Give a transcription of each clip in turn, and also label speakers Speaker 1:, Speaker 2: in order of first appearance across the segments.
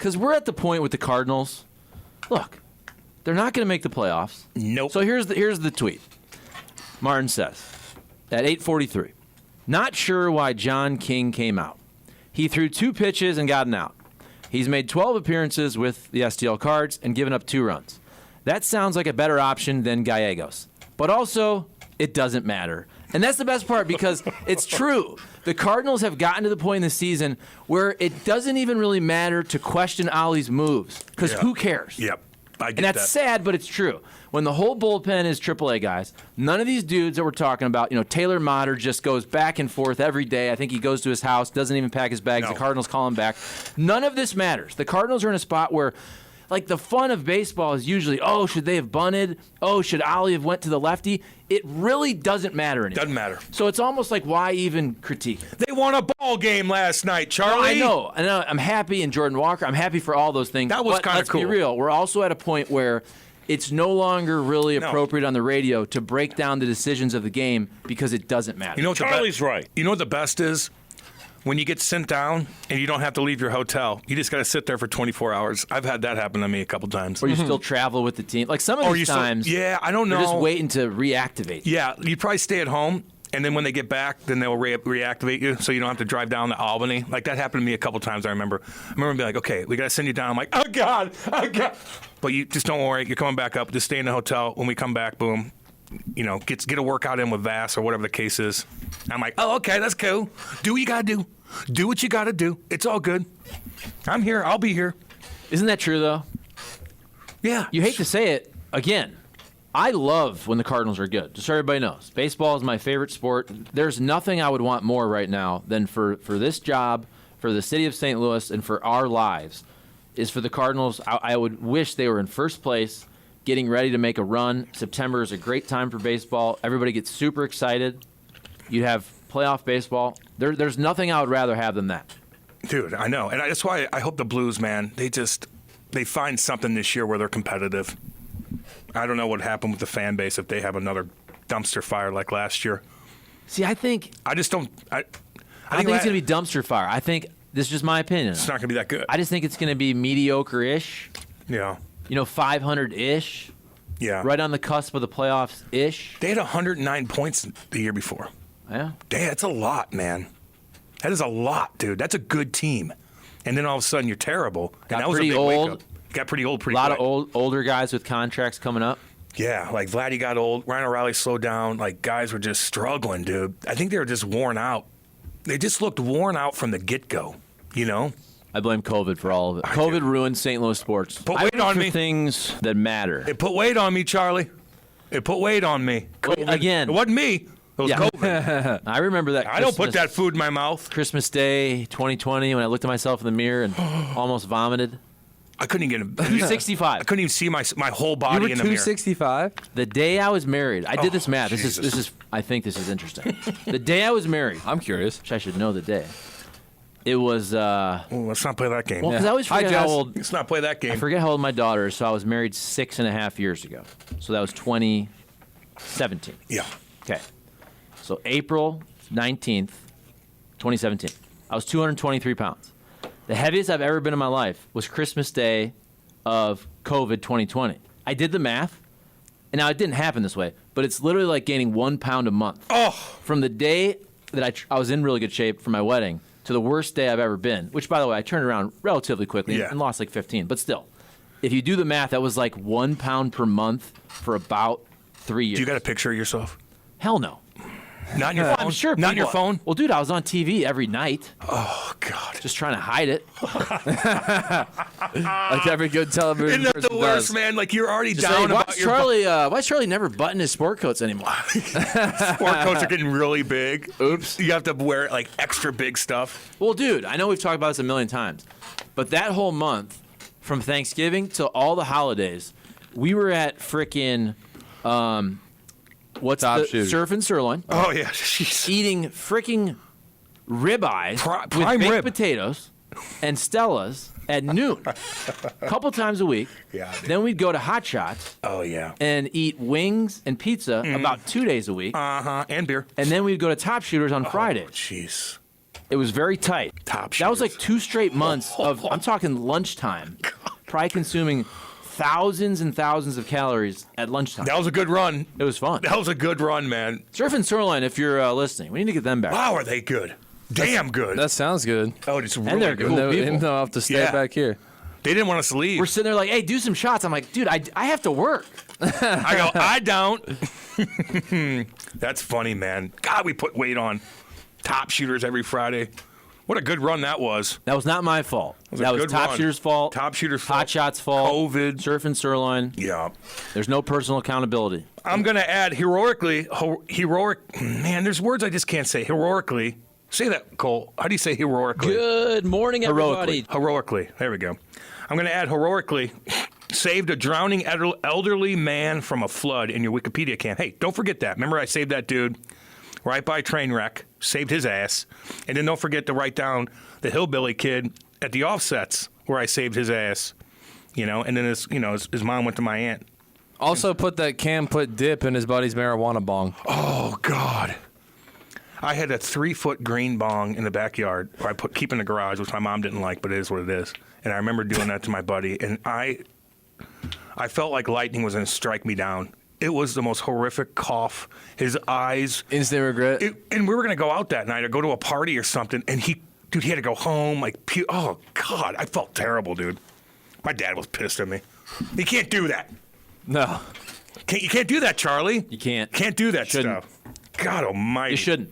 Speaker 1: because we're at the point with the Cardinals. Look, they're not going to make the playoffs.
Speaker 2: Nope.
Speaker 1: So here's the tweet. Martin says, at 8:43, not sure why John King came out. He threw 2 pitches and got an out. He's made 12 appearances with the STL Cards and given up 2 runs. That sounds like a better option than Gallegos. But also, it doesn't matter. And that's the best part because it's true. The Cardinals have gotten to the point in the season where it doesn't even really matter to question Ollie's moves because who cares?
Speaker 2: Yep. I get
Speaker 1: And that's sad, but it's true. When the whole bullpen is AAA guys, none of these dudes that we're talking about, Taylor Motter just goes back and forth every day. I think he goes to his house, doesn't even pack his bags.
Speaker 2: No.
Speaker 1: The Cardinals call him back. None of this matters. The Cardinals are in a spot where, like, the fun of baseball is usually, should they have bunted? Should Ollie have went to the lefty? It really doesn't matter anymore.
Speaker 2: Doesn't matter.
Speaker 1: So it's almost like, why even critique it?
Speaker 2: They won a ball game last night, Charlie.
Speaker 1: No, I know. I'm happy, and Jordan Walker, I'm happy for all those things.
Speaker 2: That was kind of cool.
Speaker 1: Let's be real. We're also at a point where it's no longer really appropriate on the radio to break down the decisions of the game because it doesn't matter.
Speaker 3: Charlie's right.
Speaker 2: You know what the best is? When you get sent down and you don't have to leave your hotel, you just got to sit there for 24 hours. I've had that happen to me a couple times.
Speaker 1: Or you still travel with the team. Like some of these times,
Speaker 2: I don't know.
Speaker 1: You're just waiting to reactivate.
Speaker 2: Yeah, you probably stay at home, and then when they get back, then they'll reactivate you so you don't have to drive down to Albany. Like that happened to me a couple times, I remember. I remember being like, okay, we got to send you down. I'm like, oh, God. But you just don't worry. You're coming back up. Just stay in the hotel. When we come back, boom. Get a workout in with Vass or whatever the case is. I'm like, oh, okay, that's cool. Do what you got to do. Do what you got to do. It's all good. I'm here. I'll be here.
Speaker 1: Isn't that true, though?
Speaker 2: Yeah.
Speaker 1: You hate to say it. Again, I love when the Cardinals are good. Just so everybody knows. Baseball is my favorite sport. There's nothing I would want more right now than for this job, for the city of St. Louis, and for our lives, is for the Cardinals. I would wish they were in first place, getting ready to make a run. September is a great time for baseball. Everybody gets super excited. You'd have playoff baseball. There's nothing I would rather have than that.
Speaker 2: Dude, I know. And that's why I hope the Blues, man, they find something this year where they're competitive. I don't know what happened with the fan base if they have another dumpster fire like last year.
Speaker 1: See, I think
Speaker 2: I just don't. I
Speaker 1: think it's going to be dumpster fire. I think this is just my opinion.
Speaker 2: It's not going to be that good.
Speaker 1: I just think it's going to be mediocre-ish.
Speaker 2: Yeah.
Speaker 1: 500-ish.
Speaker 2: Yeah.
Speaker 1: Right on the cusp of the playoffs-ish.
Speaker 2: They had 109 points the year before.
Speaker 1: Yeah.
Speaker 2: Damn, that's a lot, man. That is a lot, dude. That's a good team. And then all of a sudden you're terrible. And that was a big wake-up. Got pretty old pretty quick.
Speaker 1: A lot of older guys with contracts coming up.
Speaker 2: Yeah, like Vladdy got old. Ryan O'Reilly slowed down. Like, guys were just struggling, dude. I think they were just worn out. They just looked worn out from the get-go,
Speaker 1: I blame COVID for all of it. COVID ruined St. Louis sports.
Speaker 2: Put weight on me.
Speaker 1: Things that matter.
Speaker 2: It put weight on me, Charlie. It put weight on me.
Speaker 1: COVID. Again.
Speaker 2: It wasn't me. It was COVID.
Speaker 1: I remember that.
Speaker 2: I don't put that food in my mouth.
Speaker 1: Christmas Day 2020 when I looked at myself in the mirror and almost vomited.
Speaker 2: I couldn't even get
Speaker 1: 265.
Speaker 2: I couldn't even see my whole body in the mirror.
Speaker 4: 265?
Speaker 1: The day I was married, I did this math. This is. I think this is interesting. The day I was married,
Speaker 4: I'm curious.
Speaker 1: which I should know the day. It was.
Speaker 2: Let's not play that game.
Speaker 1: Well, because I always forget how old.
Speaker 2: Let's not play that game.
Speaker 1: I forget how old my daughter is. So I was married 6.5 years ago. So that was 2017.
Speaker 2: Yeah.
Speaker 1: Okay. So April 19th, 2017. I was 223 pounds. The heaviest I've ever been in my life was Christmas Day of COVID 2020. I did the math, and now it didn't happen this way, but it's literally like gaining 1 pound a month.
Speaker 2: Oh.
Speaker 1: From the day that I was in really good shape for my wedding to the worst day I've ever been, which, by the way, I turned around relatively quickly and lost like 15. But still, if you do the math, that was like 1 pound per month for about 3 years.
Speaker 2: Do you got a picture of yourself?
Speaker 1: Hell no.
Speaker 2: Not in your phone?
Speaker 1: I'm sure.
Speaker 2: Not in your phone?
Speaker 1: Well, dude, I was on TV every night.
Speaker 2: Oh, God.
Speaker 1: Just trying to hide it.
Speaker 4: Like every good television
Speaker 2: Isn't that the
Speaker 4: person
Speaker 2: worst,
Speaker 4: does.
Speaker 2: man? Like, you're already
Speaker 1: Just
Speaker 2: down
Speaker 1: like,
Speaker 2: about your...
Speaker 1: why's Charlie never button his sport coats anymore?
Speaker 2: Sport coats are getting really big.
Speaker 1: Oops.
Speaker 2: You have to wear, like, extra big stuff.
Speaker 1: Well, dude, I know we've talked about this a million times, but that whole month, from Thanksgiving to all the holidays, we were at frickin' surf and sirloin.
Speaker 2: Oh, yeah. Jeez.
Speaker 1: Eating frickin' ribeyes
Speaker 2: prime
Speaker 1: with baked
Speaker 2: rib.
Speaker 1: potatoes and Stellas at noon, a couple times a week.
Speaker 2: Yeah, dude.
Speaker 1: Then we'd go to Hot Shots
Speaker 2: Oh, yeah.
Speaker 1: and eat wings and pizza about 2 days a week.
Speaker 2: Uh-huh. And beer.
Speaker 1: And then we'd go to Top Shooters on Fridays.
Speaker 2: Jeez.
Speaker 1: It was very tight.
Speaker 2: Top
Speaker 1: That was like
Speaker 2: shooters.
Speaker 1: 2 straight months of, I'm talking lunchtime, probably consuming thousands and thousands of calories at lunchtime.
Speaker 2: That was a good run.
Speaker 1: It was fun.
Speaker 2: That was a good run, man.
Speaker 1: Surf and Sirloin, if you're listening, we need to get them back.
Speaker 2: Wow, are they good? Damn good.
Speaker 3: That sounds good.
Speaker 2: Oh, it's really
Speaker 1: And they're
Speaker 2: good.
Speaker 1: cool.
Speaker 3: No,
Speaker 1: people.
Speaker 3: I'll have to stay
Speaker 2: Yeah.
Speaker 3: back here.
Speaker 2: They didn't want us to leave.
Speaker 1: We're sitting there like, hey, do some shots. I'm like, dude, I have to work.
Speaker 2: I go, I don't. That's funny, man. God, we put weight on. Top shooters every Friday. What a good run that was.
Speaker 1: That was not my fault.
Speaker 2: was a
Speaker 1: That was
Speaker 2: good
Speaker 1: Top
Speaker 2: run.
Speaker 1: Shooter's fault.
Speaker 2: Top Shooter's
Speaker 1: Hot
Speaker 2: fault.
Speaker 1: Shots' fault.
Speaker 2: COVID.
Speaker 1: Surf and Sirloin.
Speaker 2: Yeah.
Speaker 1: There's no personal accountability.
Speaker 2: I'm going to add heroic. Man, there's words I just can't say. Heroically. Say that, Cole. How do you say heroically?
Speaker 4: Good morning, everybody.
Speaker 2: Heroically. There we go. I'm going to add heroically. Saved a drowning elderly man from a flood in your Wikipedia camp. Hey, don't forget that. Remember I saved that dude right by a train wreck, saved his ass. And then don't forget to write down the hillbilly kid at the offsets where I saved his ass. And then his mom went to my aunt.
Speaker 3: Also, put that Cam put dip in his buddy's marijuana bong.
Speaker 2: Oh, God. I had a 3-foot green bong in the backyard, or I keep in the garage, which my mom didn't like, but it is what it is. And I remember doing that to my buddy, and I felt like lightning was going to strike me down. It was the most horrific cough. His eyes.
Speaker 3: Instant regret.
Speaker 2: And we were going to go out that night or go to a party or something, and he had to go home. Oh, God. I felt terrible, dude. My dad was pissed at me. You can't do that.
Speaker 1: No.
Speaker 2: You can't do that, Charlie.
Speaker 1: You can't.
Speaker 2: Can't do that
Speaker 1: Shouldn't.
Speaker 2: stuff. God almighty.
Speaker 1: You shouldn't.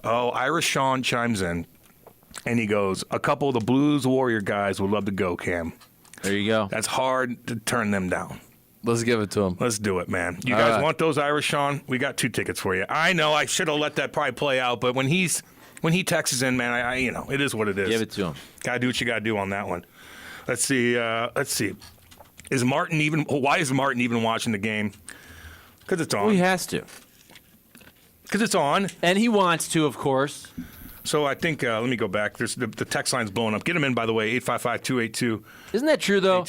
Speaker 2: Oh, Irish Sean chimes in, and he goes, a couple of the Blues Warrior guys would love to go, Cam.
Speaker 1: There you go.
Speaker 2: That's hard to turn them down.
Speaker 3: Let's give it to him.
Speaker 2: Let's do it, man. You
Speaker 3: All
Speaker 2: guys
Speaker 3: right.
Speaker 2: want those, Irish Sean? We got 2 tickets for you. I know I should have let that probably play out, but when he texts in, man, I it is what it is.
Speaker 1: Give it to him.
Speaker 2: Gotta do what you gotta do on that one. Let's see. Is Martin even? Why is Martin even watching the game? Because it's
Speaker 1: Well, he
Speaker 2: on.
Speaker 1: has to.
Speaker 2: Because it's on.
Speaker 1: And he wants to, of course.
Speaker 2: So I think, let me go back. There's the text line's blowing up. Get them in, by the way, 855-282-8255.
Speaker 1: Isn't that true, though?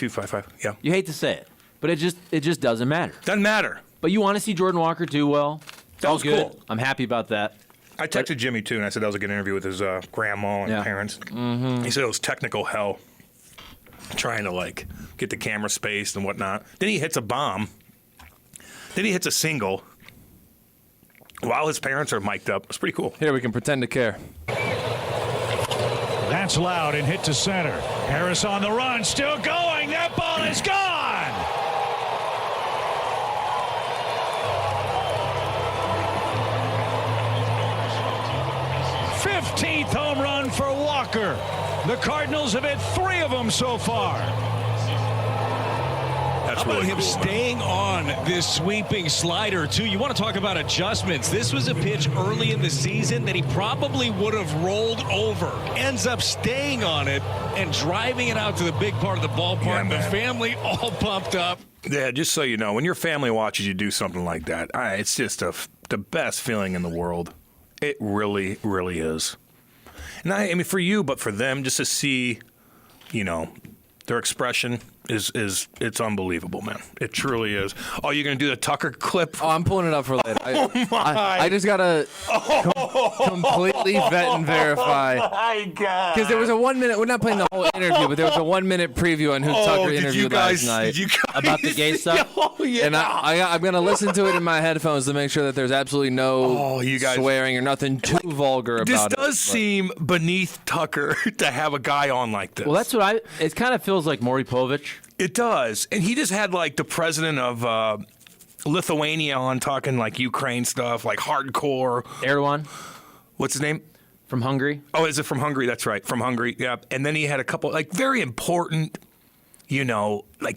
Speaker 2: Yeah.
Speaker 1: You hate to say it, but it just doesn't matter.
Speaker 2: Doesn't matter.
Speaker 1: But you want to see Jordan Walker do well. It's
Speaker 2: That
Speaker 1: all
Speaker 2: was
Speaker 1: good.
Speaker 2: cool.
Speaker 1: I'm happy about that.
Speaker 2: I texted Jimmy, too, and I said that was a good interview with his grandma and
Speaker 1: Yeah.
Speaker 2: parents. Mm-hmm. He said it was technical hell trying to, get the camera spaced and whatnot. Then he hits a bomb. Then he hits a single while his parents are mic'd up. It's pretty cool.
Speaker 3: Here, we can pretend to care.
Speaker 5: That's loud and hit to center. Harris on the run, still going. That ball is gone. #15th home run for Walker. The Cardinals have hit 3 of them so far.
Speaker 2: That's
Speaker 4: How about
Speaker 2: really
Speaker 4: him
Speaker 2: cool.
Speaker 4: staying on this sweeping slider, too? You want to talk about adjustments. This was a pitch early in the season that he probably would have rolled over. Ends up staying on it and driving it out to the big part of the ballpark.
Speaker 2: Yeah,
Speaker 4: The
Speaker 2: man.
Speaker 4: family all pumped up.
Speaker 2: Yeah, just so you know, when your family watches you do something like that, it's just the best feeling in the world. It really, really is. And I mean, for you, but for them, just to see, their expression is it's unbelievable, man. It truly is. Oh, you're gonna do the Tucker clip?
Speaker 3: Oh, I'm pulling it up for later. I just gotta completely vet and verify.
Speaker 2: My God!
Speaker 3: Because there was a 1 minute. We're not playing the whole interview, but there was a 1 minute preview on who Tucker interviewed last night.
Speaker 1: About the gay stuff?
Speaker 2: Oh, yeah.
Speaker 3: And I'm gonna listen to it in my headphones to make sure that there's absolutely no
Speaker 2: you guys-
Speaker 3: swearing or nothing too vulgar
Speaker 2: This
Speaker 3: about it.
Speaker 2: does seem beneath Tucker to have a guy on like this.
Speaker 1: Well, that's what it kind of feels like Maury Povich.
Speaker 2: It does. And he just had the president of Lithuania on talking Ukraine stuff, hardcore.
Speaker 1: Erdogan
Speaker 2: What's his name?
Speaker 1: from Hungary.
Speaker 2: Oh, is it from Hungary? That's right. From Hungary. Yeah. And then he had a couple very important,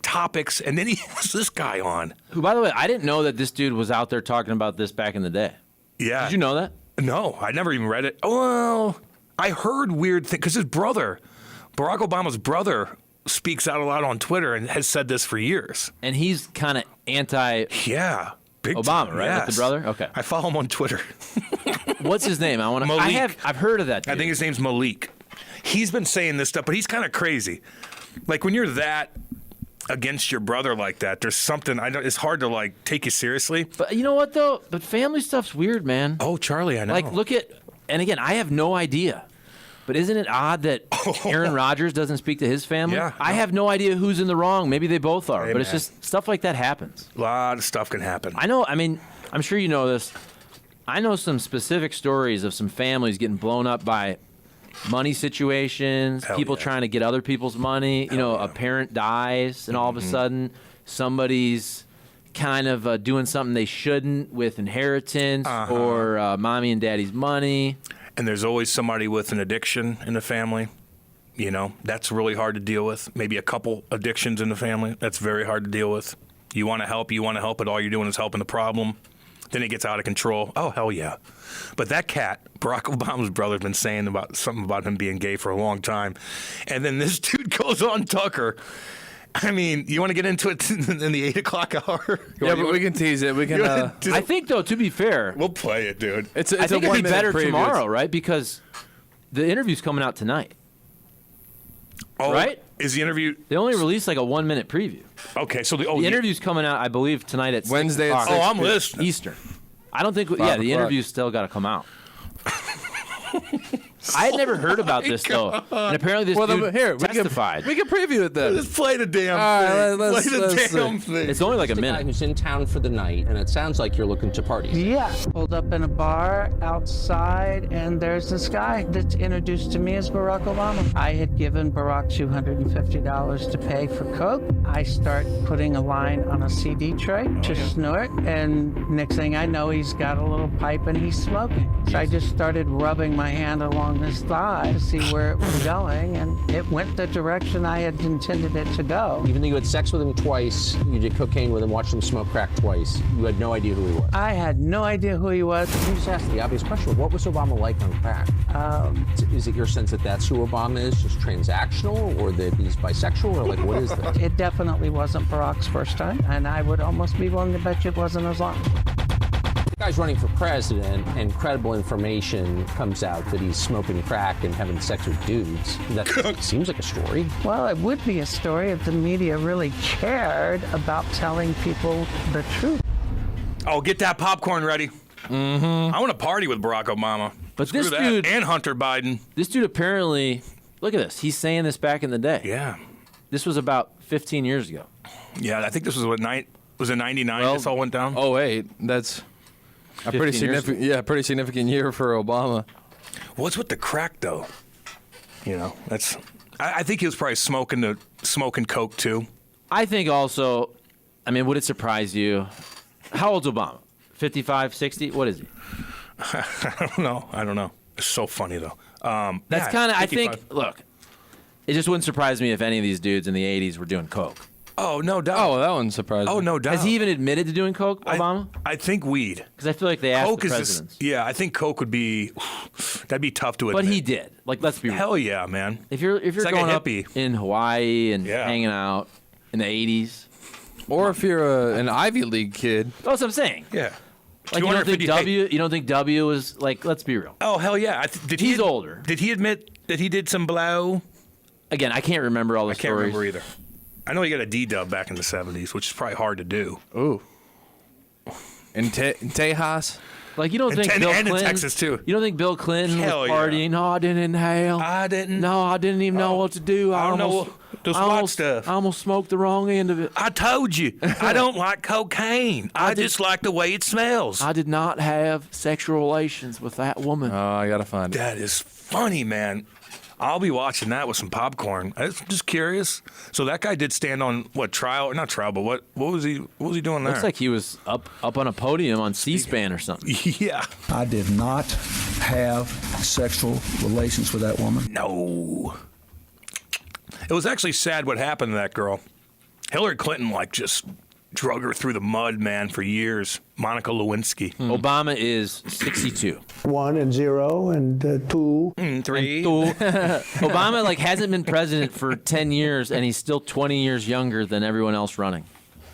Speaker 2: topics. And then he has this guy on.
Speaker 1: Who, by the way, I didn't know that this dude was out there talking about this back in the day.
Speaker 2: Yeah.
Speaker 1: Did you know that?
Speaker 2: No, I never even read it. Well, I heard weird things because his brother, Barack Obama's brother, speaks out a lot on Twitter and has said this for years.
Speaker 1: And he's kind of anti.
Speaker 2: Yeah. Big
Speaker 1: Obama,
Speaker 2: time,
Speaker 1: right?
Speaker 2: yes.
Speaker 1: With the brother? Okay.
Speaker 2: I follow him on Twitter.
Speaker 1: What's his name?
Speaker 2: Malik.
Speaker 1: I've heard of that dude.
Speaker 2: I think his name's Malik. He's been saying this stuff, but he's kind of crazy. When you're that against your brother like that, there's something. It's hard to take you seriously.
Speaker 1: But you know what, though? But family stuff's weird, man.
Speaker 2: Oh, Charlie, I know.
Speaker 1: Look at. And again, I have no idea. But isn't it odd that Aaron Rodgers doesn't speak to his family?
Speaker 2: Yeah.
Speaker 1: I have no idea who's in the wrong. Maybe they both are.
Speaker 2: Hey,
Speaker 1: but it's
Speaker 2: man.
Speaker 1: just stuff like that happens.
Speaker 2: A lot of stuff can happen.
Speaker 1: I know. I mean, I'm sure you know this. I know some specific stories of some families getting blown up by money situations,
Speaker 2: Hell
Speaker 1: people
Speaker 2: yeah.
Speaker 1: trying to get other people's money. A parent dies, and all of a sudden somebody's kind of doing something they shouldn't with inheritance or mommy and daddy's money.
Speaker 2: And there's always somebody with an addiction in the family. That's really hard to deal with. Maybe a couple addictions in the family. That's very hard to deal with. You want to help, but all you're doing is helping the problem. Then it gets out of control. Oh, hell yeah. But that cat, Barack Obama's brother, has been saying something about him being gay for a long time. And then this dude goes on Tucker. I mean, you want to get into it in the 8 o'clock hour?
Speaker 3: Yeah, but we can tease it. We can.
Speaker 1: I think, though, to be fair,
Speaker 2: We'll play it, dude.
Speaker 3: I
Speaker 1: I think it'd be better tomorrow, right? Because the interview's coming out tonight.
Speaker 2: Oh,
Speaker 1: right?
Speaker 2: Is the interview?
Speaker 1: They only released like a 1-minute preview.
Speaker 2: Okay, so the
Speaker 1: The interview's coming out, I believe, tonight at 6
Speaker 3: Wednesday at
Speaker 1: o'clock
Speaker 3: 6
Speaker 2: I'm listening.
Speaker 1: Eastern. I don't think. The
Speaker 3: 5 o'clock.
Speaker 1: interview's still got to come out. I had never heard about this though, and apparently this dude testified.
Speaker 3: We can preview it then.
Speaker 2: Let's play the damn
Speaker 3: All right,
Speaker 2: thing.
Speaker 3: let's
Speaker 2: Play the damn
Speaker 3: see.
Speaker 2: thing.
Speaker 1: It's only like a
Speaker 6: The guy
Speaker 1: minute.
Speaker 6: who's in town for the night, and it sounds like you're looking to party.
Speaker 7: Yeah. Pulled up in a bar outside, and there's this guy that's introduced to me as Barack Obama. I had given Barack $250 to pay for coke. I start putting a line on a CD tray to snort, and next thing I know, he's got a little pipe and he's smoking. So I just started rubbing my hand along his thigh to see where it was going, and it went the direction I had intended it to go.
Speaker 6: Even though you had sex with him twice, you did cocaine with him, watched him smoke crack twice, you had no idea who he was.
Speaker 7: I had no idea who he was.
Speaker 6: Let me just ask the obvious question. What was Obama like on crack? Is it your sense that that's who Obama is, just transactional, or that he's bisexual, or like what is that?
Speaker 7: It definitely wasn't Barack's first time, and I would almost be willing to bet you it wasn't Islam.
Speaker 6: The guy's running for president, and credible information comes out that he's smoking crack and having sex with dudes. That seems like a story.
Speaker 7: Well, it would be a story if the media really cared about telling people the truth.
Speaker 2: Oh, get that popcorn ready. I want to party with Barack Obama.
Speaker 1: But
Speaker 2: Screw
Speaker 1: this
Speaker 2: that.
Speaker 1: dude-
Speaker 2: and Hunter Biden.
Speaker 1: This dude apparently, look at this. He's saying this back in the day.
Speaker 2: Yeah,
Speaker 1: This was about 15 years ago.
Speaker 2: yeah. I think this was was it 99?
Speaker 3: Well,
Speaker 2: This all went down.
Speaker 3: Oh wait, that's a pretty
Speaker 1: 15 years
Speaker 3: significant. Yeah, pretty significant year for Obama.
Speaker 2: What's with the crack though? That's. I think he was probably smoking coke too.
Speaker 1: I think also, I mean, would it surprise you? How old's Obama? 55, 60? What is he?
Speaker 2: I don't know. It's so funny though.
Speaker 1: That's kind of, I think, look, it just wouldn't surprise me if any of these dudes in the 80s were doing coke.
Speaker 2: Oh, no doubt.
Speaker 3: Oh, that one surprised me.
Speaker 2: Oh, no doubt.
Speaker 1: Has he even admitted to doing coke, Obama?
Speaker 2: I think weed.
Speaker 1: Because I feel like they asked
Speaker 2: Coke
Speaker 1: the
Speaker 2: is
Speaker 1: presidents.
Speaker 2: yeah. I think coke would be. That'd be tough to admit.
Speaker 1: But he did. Like, let's be real.
Speaker 2: Hell yeah, man.
Speaker 1: If you're
Speaker 2: like a
Speaker 1: going up
Speaker 2: hippie.
Speaker 1: in Hawaii and
Speaker 2: Yeah.
Speaker 1: hanging out in the 80s,
Speaker 3: Or if you're an Ivy League kid.
Speaker 1: that's what I'm saying.
Speaker 2: Yeah.
Speaker 1: Like, you don't think
Speaker 2: 250
Speaker 1: you don't think W was like, let's be real.
Speaker 2: Oh hell yeah!
Speaker 1: He's older.
Speaker 2: Did he admit that he did some blow?
Speaker 1: Again, I can't remember all the
Speaker 2: I can't
Speaker 1: stories.
Speaker 2: remember either. I know he got a D-dub back in the 70s, which is probably hard to do.
Speaker 3: Ooh. In Tejas.
Speaker 1: Like, you don't think
Speaker 2: And
Speaker 1: Bill
Speaker 2: in
Speaker 1: Clinton,
Speaker 2: Texas, too.
Speaker 1: You don't think Bill Clinton
Speaker 2: Hell
Speaker 1: was
Speaker 2: yeah.
Speaker 1: partying? No, I didn't inhale.
Speaker 2: I didn't.
Speaker 1: No, I didn't even know what to do.
Speaker 2: I don't know the SWAT stuff.
Speaker 1: I almost smoked the wrong end of it.
Speaker 2: I told you, I don't like cocaine. I just like the way it smells.
Speaker 1: I did not have sexual relations with that woman.
Speaker 3: Oh, I gotta find it.
Speaker 2: That is funny, man. I'll be watching that with some popcorn. I'm just curious. So that guy did stand on trial? Not trial, but what was he doing there?
Speaker 1: Looks like he was up on a podium on C-SPAN or something.
Speaker 2: yeah.
Speaker 8: I did not have sexual relations with that woman.
Speaker 2: No. It was actually sad what happened to that girl. Hillary Clinton just drug her through the mud, man, for years. Monica Lewinsky.
Speaker 1: Obama is 62.
Speaker 9: 1 and 0 and 2.
Speaker 2: 3.
Speaker 1: Obama hasn't been president for 10 years, and he's still 20 years younger than everyone else running.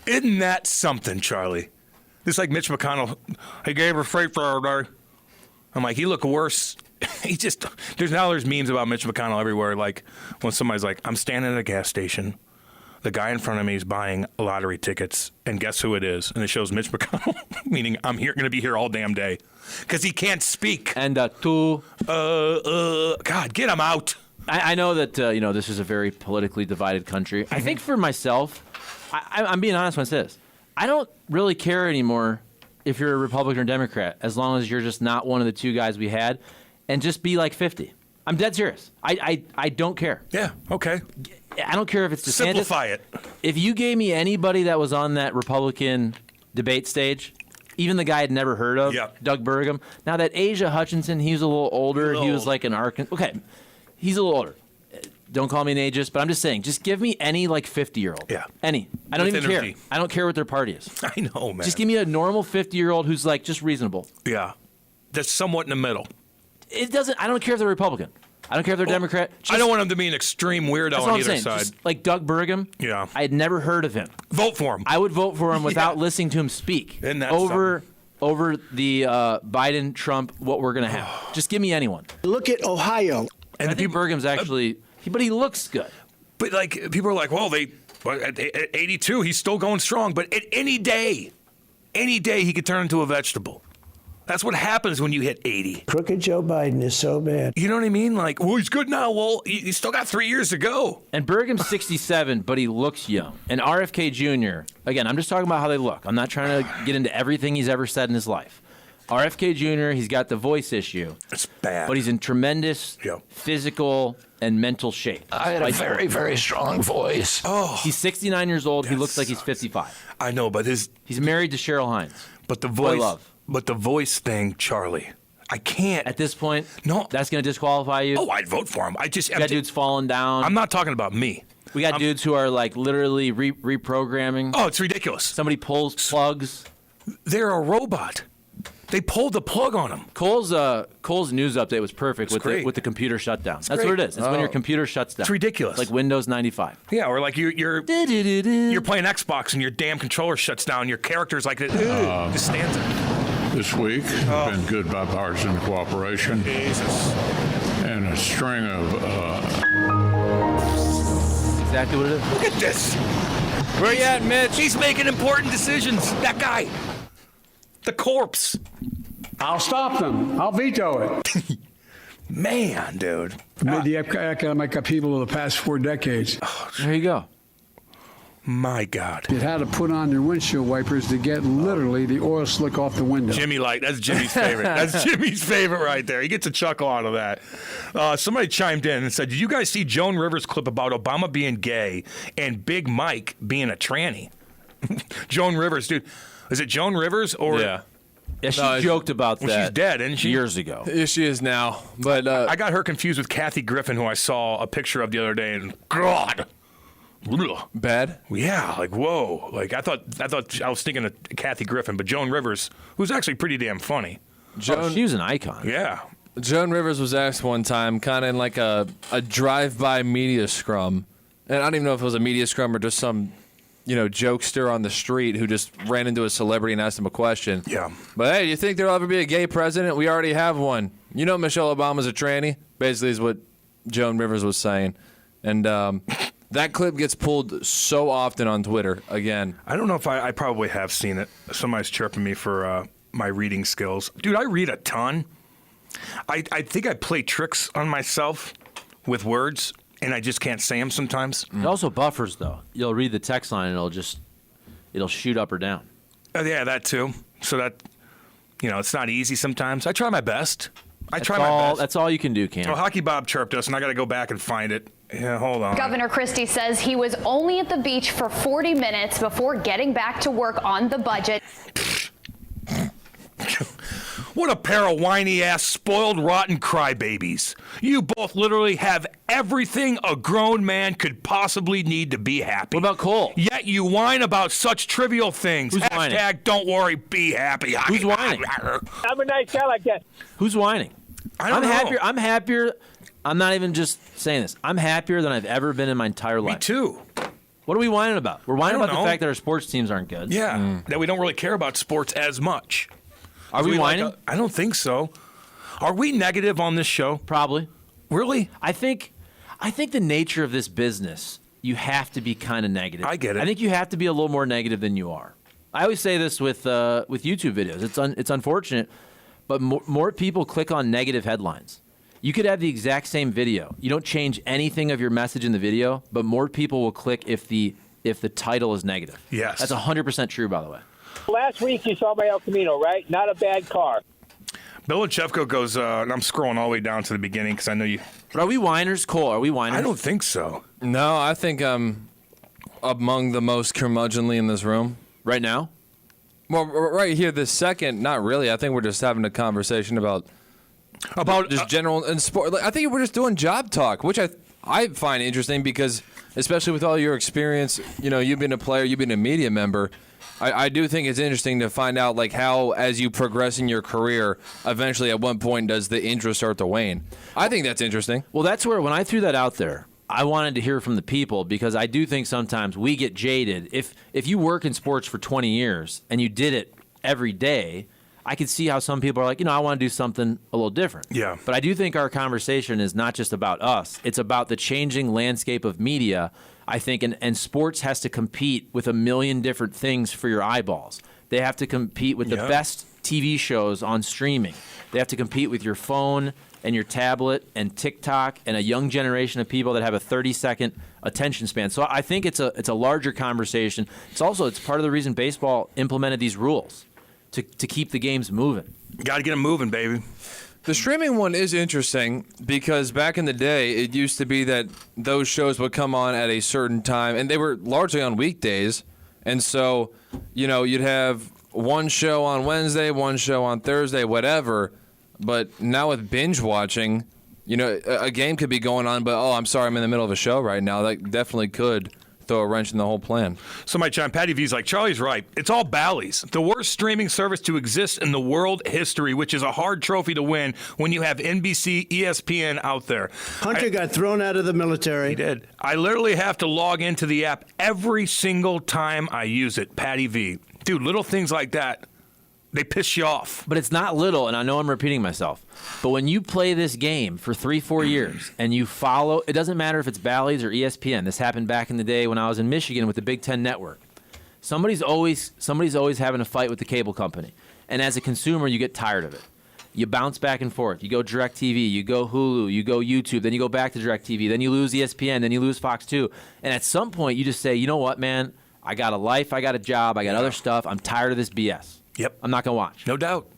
Speaker 2: Isn't that something, Charlie? Just like Mitch McConnell, he gave her freight Friday. I'm like, he look worse. There's memes about Mitch McConnell everywhere. Like when somebody's like, I'm standing at a gas station. The guy in front of me is buying lottery tickets, and guess who it is? And it shows Mitch McConnell, meaning I'm going to be here all damn day because he can't speak.
Speaker 1: And
Speaker 2: God, get him out.
Speaker 1: I know that this is a very politically divided country. I think for myself, I'm being honest when I say this. I don't really care anymore if you're a Republican or Democrat, as long as you're just not one of the two guys we had, and just be like 50. I'm dead serious. I don't care.
Speaker 2: Yeah, okay.
Speaker 1: I don't care if it's DeSantis.
Speaker 2: Simplify it.
Speaker 1: If you gave me anybody that was on that Republican debate stage, even the guy I'd never heard of, Doug Burgum. Now that Asia Hutchinson, he was a little older. He was like an Arkansas. Okay, he's a little older. Don't call me an ageist, but I'm just saying, just give me any like 50-year-old.
Speaker 2: Yeah.
Speaker 1: Any. I don't
Speaker 2: With
Speaker 1: even
Speaker 2: energy.
Speaker 1: care. I don't care what their party is.
Speaker 2: I know, man.
Speaker 1: Just give me a normal 50-year-old who's like just reasonable.
Speaker 2: Yeah. That's somewhat in the middle.
Speaker 1: It doesn't. I don't care if they're Republican. I don't care if they're Democrat.
Speaker 2: I don't want him to be an extreme weirdo
Speaker 1: That's
Speaker 2: on
Speaker 1: what I'm
Speaker 2: either
Speaker 1: saying.
Speaker 2: side.
Speaker 1: Just like Doug Burgum.
Speaker 2: Yeah.
Speaker 1: I had never heard of him.
Speaker 2: Vote for him.
Speaker 1: I would vote for him without listening to him speak.
Speaker 2: Isn't that
Speaker 1: over the Biden, Trump, what we're going to have. Just give me anyone.
Speaker 9: Look at Ohio.
Speaker 1: And I think Burgum's actually, but he looks good.
Speaker 2: But like people are like, well, at 82, he's still going strong. But at any day he could turn into a vegetable. That's what happens when you hit 80.
Speaker 9: Crooked Joe Biden is so bad.
Speaker 2: You know what I mean? Like, well, he's good now. Well, he's still got 3 years to go.
Speaker 1: And Burgum's 67, but he looks young. And RFK Jr., again, I'm just talking about how they look. I'm not trying to get into everything he's ever said in his life. RFK Jr., he's got the voice issue.
Speaker 2: It's bad.
Speaker 1: But he's in tremendous physical and mental shape.
Speaker 10: I had a very, very strong voice.
Speaker 2: Oh.
Speaker 1: He's 69 years old. He looks like he's 55.
Speaker 2: I know, but he's
Speaker 1: married to Cheryl Hines.
Speaker 2: But the
Speaker 1: who
Speaker 2: voice,
Speaker 1: I love.
Speaker 2: But the voice thing, Charlie, I can't.
Speaker 1: At this point,
Speaker 2: no,
Speaker 1: that's going to disqualify you.
Speaker 2: Oh, I'd vote for him.
Speaker 1: We got dudes falling down.
Speaker 2: I'm not talking about me.
Speaker 1: We got dudes who are like literally reprogramming.
Speaker 2: Oh, it's ridiculous.
Speaker 1: Somebody pulls plugs.
Speaker 2: They're a robot. They pulled the plug on him.
Speaker 1: Cole's news update was perfect with the computer shutdown. That's what it is. It's when your computer shuts down.
Speaker 2: It's ridiculous.
Speaker 1: Like Windows 95.
Speaker 2: Yeah, or like you're playing Xbox and your damn controller shuts down. Your character's like just stands there.
Speaker 11: This week has been good bipartisan cooperation.
Speaker 2: Jesus.
Speaker 11: And a string of
Speaker 1: exactly what it is.
Speaker 2: Look at this.
Speaker 3: Where you at, Mitch?
Speaker 2: He's making important decisions. That guy. The corpse.
Speaker 12: I'll stop them. I'll veto it.
Speaker 2: Man, dude.
Speaker 12: The economic upheaval of the past 4 decades.
Speaker 1: There you go.
Speaker 2: My God.
Speaker 12: It had to put on their windshield wipers to get literally the oil slick off the window.
Speaker 2: Jimmy Light. That's Jimmy's favorite. That's Jimmy's favorite right there. He gets a chuckle out of that. Somebody chimed in and said, did you guys see Joan Rivers' clip about Obama being gay and Big Mike being a tranny? Joan Rivers, dude. Is it Joan Rivers or...
Speaker 1: Yeah, she joked about that.
Speaker 2: She's dead, isn't she?
Speaker 1: Years ago.
Speaker 3: Yeah, she is now. But
Speaker 2: I got her confused with Kathy Griffin, who I saw a picture of the other day, and God...
Speaker 3: Bad?
Speaker 2: Yeah, like whoa. Like I thought I was thinking of Kathy Griffin, but Joan Rivers, who's actually pretty damn funny.
Speaker 1: She was an icon.
Speaker 2: Yeah.
Speaker 3: Joan Rivers was asked one time, kind of in like a drive-by media scrum, and I don't even know if it was a media scrum or just some, jokester on the street who just ran into a celebrity and asked him a question.
Speaker 2: Yeah.
Speaker 3: But hey, you think there'll ever be a gay president? We already have one. You know Michelle Obama's a tranny? Basically is what Joan Rivers was saying. And that clip gets pulled so often on Twitter, again.
Speaker 2: I don't know if I probably have seen it. Somebody's chirping me for my reading skills. Dude, I read a ton. I think I play tricks on myself with words, and I just can't say them sometimes.
Speaker 1: It also buffers, though. You'll read the text line, and it'll shoot up or down.
Speaker 2: Yeah, that too. So that, it's not easy sometimes. I try my best.
Speaker 1: My best. That's all you can do, Cam.
Speaker 2: Well, Hockey Bob chirped us, and I got to go back and find it. Yeah, hold on.
Speaker 13: Governor Christie says he was only at the beach for 40 minutes before getting back to work on the budget.
Speaker 2: What a pair of whiny-ass, spoiled, rotten crybabies. You both literally have everything a grown man could possibly need to be happy.
Speaker 1: What about Cole?
Speaker 2: Yet you whine about such trivial things.
Speaker 1: Who's whining?
Speaker 2: Don't worry, be happy.
Speaker 1: Who's whining?
Speaker 9: I'm a nice guy like that.
Speaker 1: Who's whining?
Speaker 2: I'm
Speaker 1: happier. I'm happier. I'm not even just saying this. I'm happier than I've ever been in my entire life.
Speaker 2: Me too.
Speaker 1: What are we whining about? We're whining about the fact that our sports teams aren't good.
Speaker 2: Yeah, that we don't really care about sports as much.
Speaker 1: Are we whining?
Speaker 2: I don't think so. Are we negative on this show?
Speaker 1: Probably.
Speaker 2: Really?
Speaker 1: I think the nature of this business you have to be kind of negative.
Speaker 2: I get it.
Speaker 1: I think you have to be a little more negative than you are. I always say this with YouTube videos. It's unfortunate, but more people click on negative headlines. You could have the exact same video. You don't change anything of your message in the video, but more people will click if the title is negative.
Speaker 2: Yes.
Speaker 1: That's 100% true, by the way.
Speaker 9: Last week you saw my El Camino, right? Not a bad car.
Speaker 2: Bill Lachevko goes, and I'm scrolling all the way down to the beginning because I know you.
Speaker 1: But are we whiners, Cole? Are we whiners?
Speaker 2: I don't think so.
Speaker 3: No, I think I'm among the most curmudgeonly in this room.
Speaker 1: Right now?
Speaker 3: Well, right here, this second, not really. I think we're just having a conversation about just general and sport. I think we're just doing job talk, which I find interesting because, especially with all your experience, you've been a player, you've been a media member. I do think it's interesting to find out like how, as you progress in your career, eventually at one point does the interest start to wane. I think that's interesting.
Speaker 1: Well, that's where when I threw that out there, I wanted to hear from the people because I do think sometimes we get jaded. If you work in sports for 20 years and you did it every day, I could see how some people are like, I want to do something a little different.
Speaker 2: Yeah.
Speaker 1: But I do think our conversation is not just about us. It's about the changing landscape of media, I think, and sports has to compete with a million different things for your eyeballs. They have to compete with the best TV shows on streaming. They have to compete with your phone and your tablet and TikTok and a young generation of people that have a 30-second attention span. So I think it's a larger conversation. It's part of the reason baseball implemented these rules to keep the games moving.
Speaker 2: Got to get them moving, baby.
Speaker 3: The streaming one is interesting because back in the day, it used to be that those shows would come on at a certain time, and they were largely on weekdays. And so, you'd have one show on Wednesday, one show on Thursday, whatever. But now with binge watching, a game could be going on, but, I'm sorry, I'm in the middle of a show right now. That definitely could throw a wrench in the whole plan.
Speaker 2: So my chime, Patty V's like, Charlie's right. It's all Bally's, the worst streaming service to exist in the world history, which is a hard trophy to win when you have NBC, ESPN out there.
Speaker 9: Hunter got thrown out of the military.
Speaker 2: He did. I literally have to log into the app every single time I use it. Patty V. Dude, little things like that, they piss you off.
Speaker 1: But it's not little, and I know I'm repeating myself, but when you play this game for 3-4 years and you follow, it doesn't matter if it's Bally's or ESPN. This happened back in the day when I was in Michigan with the Big Ten Network. Somebody's always having a fight with the cable company. And as a consumer, you get tired of it. You bounce back and forth. You go DirecTV, you go Hulu, you go YouTube, then you go back to DirecTV, then you lose ESPN, then you lose Fox 2. And at some point, you just say, you know what, man? I got a life, I got a job, I got other stuff. I'm tired of this BS.
Speaker 2: Yep.
Speaker 1: I'm not going to watch.
Speaker 2: No doubt.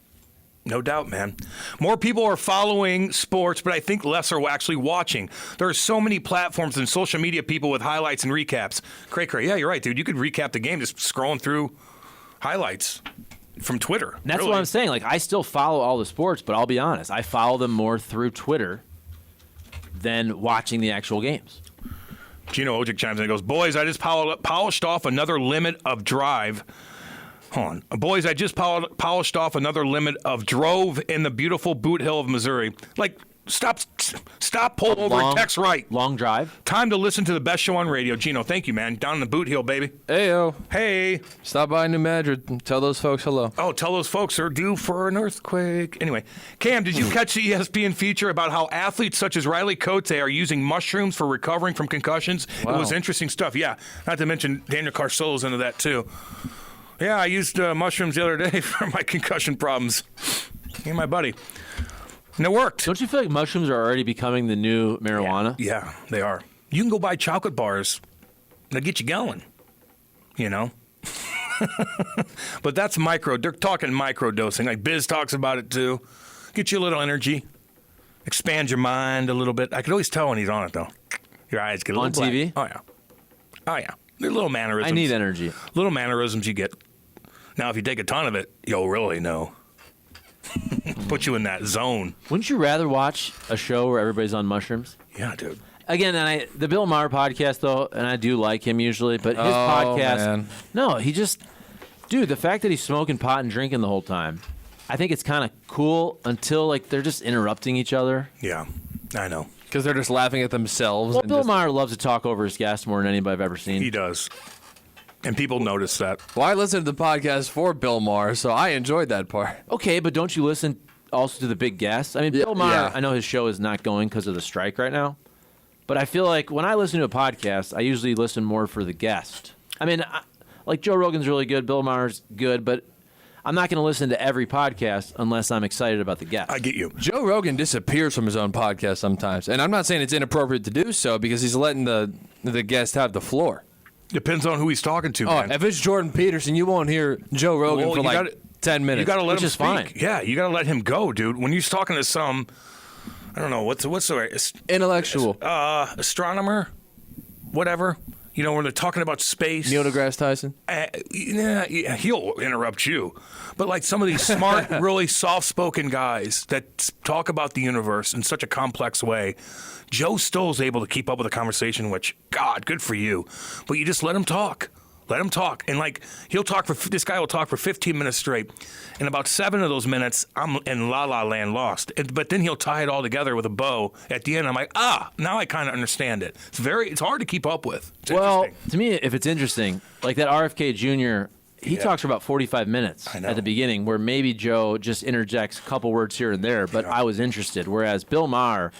Speaker 2: No doubt, man. More people are following sports, but I think less are actually watching. There are so many platforms and social media people with highlights and recaps. Cray, yeah, you're right, dude. You could recap the game just scrolling through highlights from Twitter.
Speaker 1: And that's what I'm saying. Like, I still follow all the sports, but I'll be honest. I follow them more through Twitter than watching the actual games.
Speaker 2: Gino Ojic chimes in and goes, boys, I just polished off another limit of drive. Hold on. Boys, I just polished off another limit of drove in the beautiful Boot Hill of Missouri. Like, stop, pull over, and text right.
Speaker 1: Long drive.
Speaker 2: Time to listen to the best show on radio. Gino, thank you, man. Down in the Boot Hill, baby.
Speaker 3: Heyo.
Speaker 2: Hey.
Speaker 3: Stop by New Madrid and tell those folks hello.
Speaker 2: Oh, tell those folks they're due for an earthquake. Anyway, Cam, did you catch the ESPN feature about how athletes such as Riley Cote are using mushrooms for recovering from concussions?
Speaker 3: Wow.
Speaker 2: It was interesting stuff. Yeah, not to mention Daniel Carcillo's into that, too. Yeah, I used mushrooms the other day for my concussion problems. Me and my buddy. And it worked.
Speaker 1: Don't you feel like mushrooms are already becoming the new marijuana?
Speaker 2: Yeah, they are. You can go buy chocolate bars. They'll get you going, But that's micro. They're talking micro dosing. Like Biz talks about it, too. Get you a little energy. Expand your mind a little bit. I could always tell when he's on it, though. Your eyes get a little
Speaker 1: on TV?
Speaker 2: Black. Oh, yeah. They're little mannerisms.
Speaker 1: I need energy.
Speaker 2: Little mannerisms you get. Now, if you take a ton of it, you'll really know. Put you in that zone.
Speaker 1: Wouldn't you rather watch a show where everybody's on mushrooms?
Speaker 2: Yeah, dude.
Speaker 1: Again, and the Bill Maher podcast, though, and I do like him usually, but his podcast,
Speaker 3: man.
Speaker 1: No, dude, the fact that he's smoking pot and drinking the whole time, I think it's kind of cool until, like, they're just interrupting each other.
Speaker 2: Yeah, I know.
Speaker 3: Because they're just laughing at themselves.
Speaker 1: Well, Bill Maher loves to talk over his guests more than anybody I've ever seen.
Speaker 2: He does. And people notice that.
Speaker 3: Well, I listened to the podcast for Bill Maher, so I enjoyed that part.
Speaker 1: Okay, but don't you listen also to the big guests? I mean, Bill Maher, I know his show is not going because of the strike right now, But I feel like when I listen to a podcast, I usually listen more for the guest. I mean, like Joe Rogan's really good, Bill Maher's good, but I'm not going to listen to every podcast unless I'm excited about the guest.
Speaker 2: I get you.
Speaker 3: Joe Rogan disappears from his own podcast sometimes, and I'm not saying it's inappropriate to do so because he's letting the guest have the floor.
Speaker 2: Depends on who he's talking to, man.
Speaker 3: If it's Jordan Peterson, you won't hear Joe Rogan for 10 minutes.
Speaker 2: You got to let him
Speaker 1: is
Speaker 2: speak.
Speaker 1: Fine.
Speaker 2: Yeah, you got to let him go, dude. When he's talking to some, I don't know, what's the right?
Speaker 3: Intellectual.
Speaker 2: Astronomer, whatever. You know, when they're talking about space.
Speaker 3: Neil deGrasse Tyson?
Speaker 2: Yeah, he'll interrupt you. But like some of these smart, really soft-spoken guys that talk about the universe in such a complex way, Joe Stoll's able to keep up with the conversation, which, God, good for you. But you just let him talk. Let him talk. And like, this guy will talk for 15 minutes straight. And about 7 of those minutes, I'm in la-la land lost. But then he'll tie it all together with a bow. At the end, I'm like, now I kind of understand it. It's hard to keep up with. It's
Speaker 1: to me, if it's interesting, like that RFK Jr., he talks for about 45 minutes at the beginning, where maybe Joe just interjects a couple words here and there, but I was interested. Whereas Bill Maher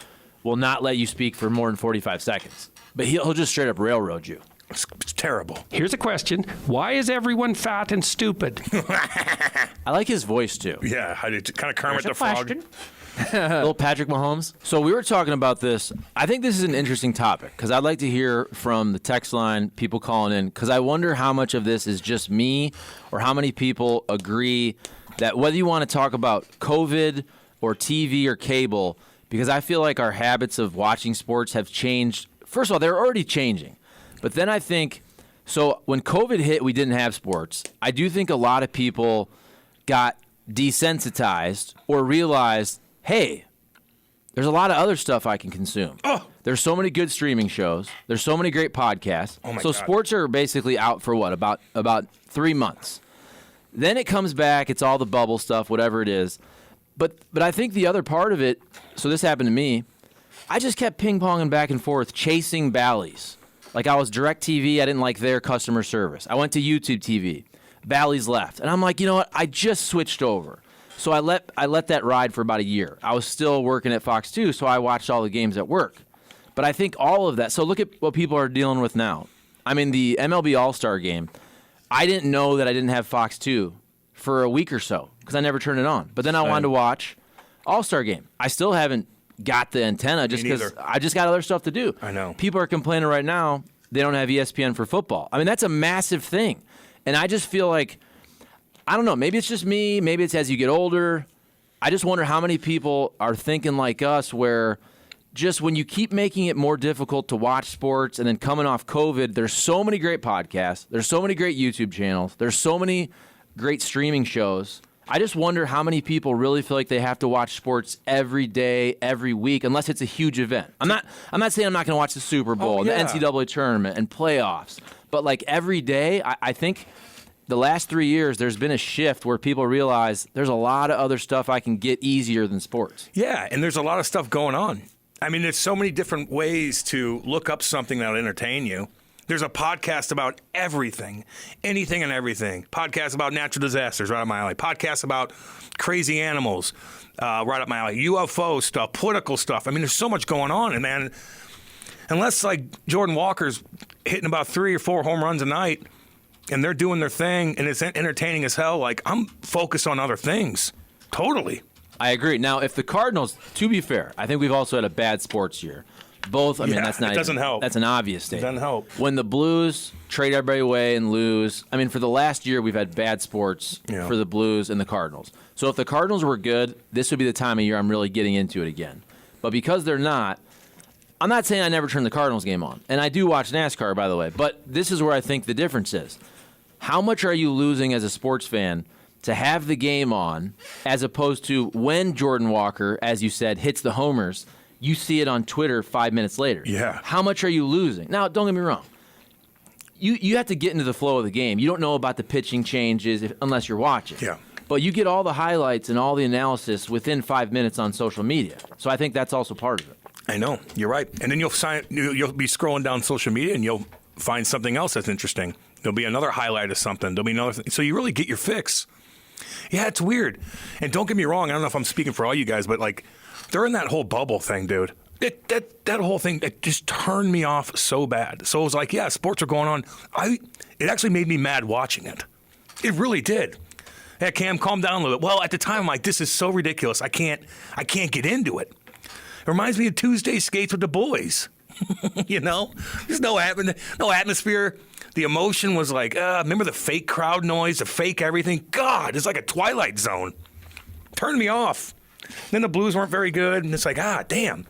Speaker 1: will not let you speak for more than 45 seconds. But he'll just straight up railroad you.
Speaker 2: It's terrible.
Speaker 14: Here's a question. Why is everyone fat and stupid?
Speaker 1: I like his voice, too.
Speaker 2: Yeah, kind of Kermit the Frog.
Speaker 1: Little Patrick Mahomes. So we were talking about this. I think this is an interesting topic because I'd like to hear from the text line, people calling in, because I wonder how much of this is just me or how many people agree that whether you want to talk about COVID or TV or cable, because I feel like our habits of watching sports have changed. First of all, they're already changing. But then I think, so when COVID hit, we didn't have sports. I do think a lot of people got desensitized or realized, hey, there's a lot of other stuff I can consume. There's so many good streaming shows. There's so many great podcasts. So sports are basically out for what, about 3 months. Then it comes back. It's all the bubble stuff, whatever it is. But I think the other part of it, so this happened to me, I just kept ping-ponging back and forth, chasing Bally's. Like I was DirecTV, I didn't like their customer service. I went to YouTube TV. Bally's left. And I'm like, you know what? I just switched over. So I let that ride for about a year. I was still working at Fox 2, so I watched all the games at work. But I think all of that. So look at what people are dealing with now. I mean, the MLB All-Star Game, I didn't know that I didn't have Fox 2 for a week or so because I never turned it on. But then I wanted to watch All-Star Game. I still haven't got the antenna just because I just got other stuff to do.
Speaker 2: I know.
Speaker 1: People are complaining right now they don't have ESPN for football. I mean, that's a massive thing. And I just feel like, I don't know, maybe it's just me, maybe it's as you get older. I just wonder how many people are thinking like us where just when you keep making it more difficult to watch sports and then coming off COVID, there's so many great podcasts, there's so many great YouTube channels, there's so many great streaming shows. I just wonder how many people really feel like they have to watch sports every day, every week, unless it's a huge event. I'm not saying I'm not going to watch the Super Bowl, the NCAA tournament, and playoffs. But like every day, I think the last 3 years, there's been a shift where people realize there's a lot of other stuff I can get easier than sports.
Speaker 2: Yeah, and there's a lot of stuff going on. I mean, there's so many different ways to look up something that'll entertain you. There's a podcast about everything, anything and everything. Podcast about natural disasters, right up my alley. Podcast about crazy animals, right up my alley. UFO stuff, political stuff. I mean, there's so much going on. And, man, unless, like, Jordan Walker's hitting about 3 or 4 home runs a night and they're doing their thing and it's entertaining as hell, like, I'm focused on other things. Totally.
Speaker 1: I agree. Now, if the Cardinals, to be fair, I think we've also had a bad sports year. Both, I mean, that's not.
Speaker 2: It doesn't help.
Speaker 1: That's an obvious statement.
Speaker 2: It doesn't help.
Speaker 1: When the Blues trade everybody away and lose, I mean, for the last year, we've had bad sports for the Blues and the Cardinals. So if the Cardinals were good, this would be the time of year I'm really getting into it again. But because they're not, I'm not saying I never turn the Cardinals game on. And I do watch NASCAR, by the way. But this is where I think the difference is. How much are you losing as a sports fan to have the game on as opposed to when Jordan Walker, as you said, hits the homers, you see it on Twitter 5 minutes later.
Speaker 2: Yeah.
Speaker 1: How much are you losing? Now, don't get me wrong. You have to get into the flow of the game. You don't know about the pitching changes unless you're watching.
Speaker 2: Yeah.
Speaker 1: But you get all the highlights and all the analysis within 5 minutes on social media. So I think that's also part of it.
Speaker 2: I know. You're right. And then you'll be scrolling down social media and you'll find something else that's interesting. There'll be another highlight of something. There'll be another thing. So you really get your fix. Yeah, it's weird. And don't get me wrong. I don't know if I'm speaking for all you guys, but like, they're in that whole bubble thing, dude. That whole thing, it just turned me off so bad. So it was like, yeah, sports are going on. It actually made me mad watching it. It really did. Hey, Cam, calm down a little bit. Well, at the time, I'm like, this is so ridiculous. I can't get into it. It reminds me of Tuesday skates with the boys. You know, there's no atmosphere. The emotion was like, remember the fake crowd noise, the fake everything? God, it's like a Twilight Zone. Turned me off. Then the Blues weren't very good, and it's like, damn.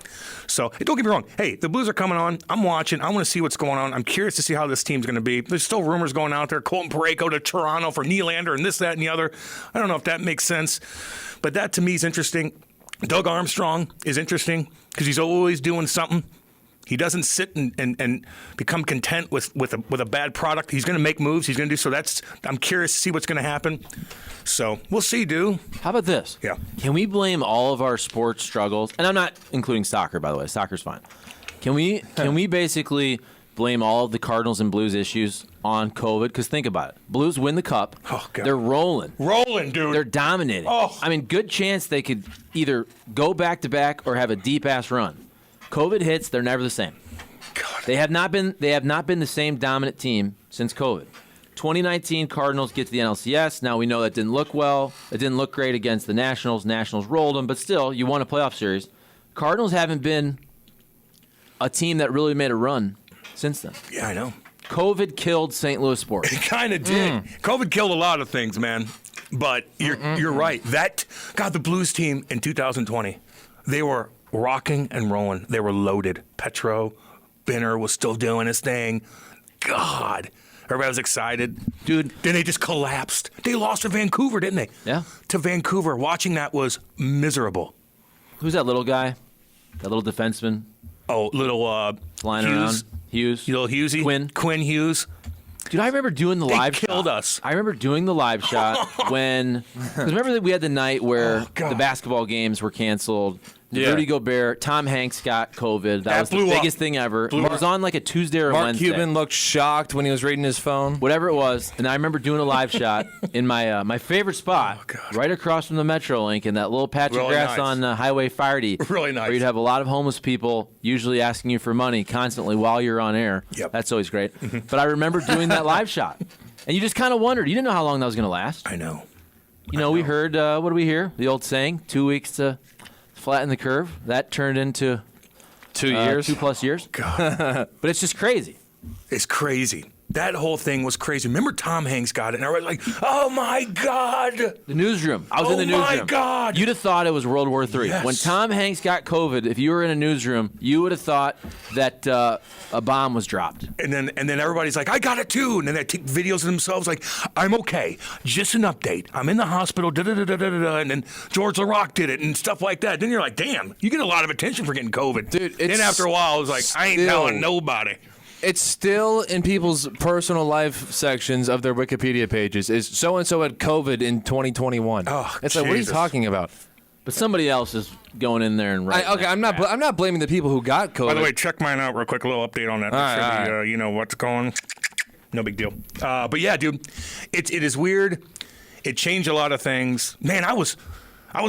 Speaker 2: So, don't get me wrong. Hey, the Blues are coming on. I'm watching. I want to see what's going on. I'm curious to see how this team's going to be. There's still rumors going out there. Colton Parayko to Toronto for Nylander and this, that, and the other. I don't know if that makes sense, but that to me is interesting. Doug Armstrong is interesting because he's always doing something. He doesn't sit and become content with a bad product. He's going to make moves. He's going to do so. I'm curious to see what's going to happen. So we'll see, dude.
Speaker 1: How about this?
Speaker 2: Yeah.
Speaker 1: Can we blame all of our sports struggles? And I'm not including soccer, by the way. Soccer's fine. Can we basically blame all of the Cardinals and Blues issues on COVID? Because think about it. Blues win the Cup.
Speaker 2: Oh, God.
Speaker 1: They're rolling.
Speaker 2: Rolling, dude.
Speaker 1: They're dominating.
Speaker 2: Oh.
Speaker 1: I mean, good chance they could either go back-to-back or have a deep-ass run. COVID hits, they're never the same.
Speaker 2: God.
Speaker 1: They have not been the same dominant team since COVID. 2019 Cardinals get to the NLCS. Now we know that didn't look well. It didn't look great against the Nationals. Nationals rolled them, but still, you won a playoff series. Cardinals haven't been a team that really made a run since then.
Speaker 2: Yeah, I know.
Speaker 1: COVID killed St. Louis sports.
Speaker 2: It kind of did. COVID killed a lot of things, man. But you're right. The Blues team in 2020, they were rocking and rolling. They were loaded. Petro, Binner was still doing his thing. God. Everybody was excited. Dude. Then they just collapsed. They lost to Vancouver, didn't they?
Speaker 1: Yeah.
Speaker 2: To Vancouver. Watching that was miserable.
Speaker 1: Who's that little guy? That little defenseman?
Speaker 2: Oh, little
Speaker 1: flying
Speaker 2: Hughes.
Speaker 1: around. Hughes.
Speaker 2: Little Hughesy. Quinn Hughes.
Speaker 1: Dude, I remember doing the live shot.
Speaker 2: They killed us.
Speaker 1: I remember doing the live shot because remember that we had the night where the basketball games were canceled.
Speaker 3: Yeah.
Speaker 1: Rudy Gobert, Tom Hanks got COVID. That was the biggest thing ever. It was on like a Tuesday or
Speaker 3: Mark
Speaker 1: Wednesday.
Speaker 3: Cuban looked shocked when he was reading his phone.
Speaker 1: Whatever it was. And I remember doing a live shot in my my favorite spot, right across from the Metrolink in that little patch of grass on Highway 40.
Speaker 2: Really nice.
Speaker 1: Where you'd have a lot of homeless people usually asking you for money constantly while you're on air.
Speaker 2: Yep.
Speaker 1: That's always great. But I remember doing that live shot. And you just kind of wondered. You didn't know how long that was going to last.
Speaker 2: I know.
Speaker 1: We heard, what do we hear? The old saying, 2 weeks to flatten the curve. That turned into
Speaker 3: 2 years.
Speaker 1: 2+ years.
Speaker 2: God.
Speaker 1: But it's just crazy.
Speaker 2: It's crazy. That whole thing was crazy. Remember Tom Hanks got it, and everybody was like, oh, my God.
Speaker 1: The newsroom. I was in the newsroom.
Speaker 2: Oh, my God.
Speaker 1: You'd have thought it was World War III.
Speaker 2: Yes.
Speaker 1: When Tom Hanks got COVID, if you were in a newsroom, you would have thought that a bomb was dropped.
Speaker 2: And then everybody's like, I got it too. And then they take videos of themselves like, I'm okay. Just an update. I'm in the hospital. Da-da-da-da-da-da. And then George LaRock did it and stuff like that. Then you're like, damn, you get a lot of attention for getting COVID.
Speaker 3: Dude,
Speaker 2: then after a while, it was like, I ain't telling nobody.
Speaker 3: It's still in people's personal life sections of their Wikipedia pages. Is so-and-so had COVID in 2021.
Speaker 2: Oh,
Speaker 3: it's like, what are you talking about?
Speaker 1: But somebody else is going in there and writing.
Speaker 3: Okay, I'm not blaming the people who got COVID.
Speaker 2: By the way, check mine out real quick. A little update on that.
Speaker 3: All right.
Speaker 2: You know what's going. No big deal. But yeah, dude, it is weird. It changed a lot of things. Man, I was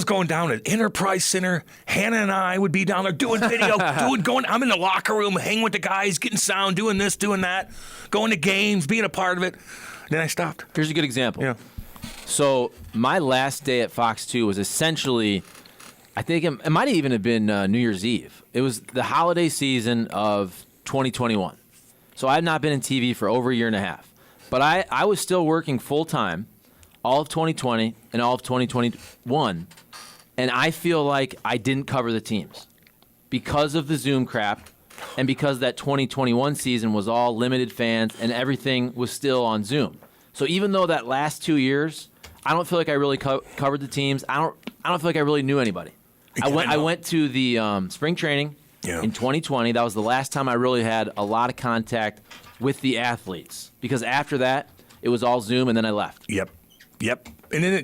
Speaker 2: going down at Enterprise Center. Hannah and I would be down there doing video, I'm in the locker room, hanging with the guys, getting sound, doing this, doing that, going to games, being a part of it. Then I stopped.
Speaker 1: Here's a good example.
Speaker 2: Yeah.
Speaker 1: So my last day at Fox 2 was essentially, I think it might even have been New Year's Eve. It was the holiday season of 2021. So I had not been in TV for over a year and a half. But I was still working full-time all of 2020 and all of 2021, and I feel like I didn't cover the teams because of the Zoom crap and because that 2021 season was all limited fans and everything was still on Zoom. So even though that last 2 years, I don't feel like I really covered the teams. I don't feel like I really knew anybody. I went to the spring training in 2020. That was the last time I really had a lot of contact with the athletes because after that, it was all Zoom, and then I left.
Speaker 2: Yep. And then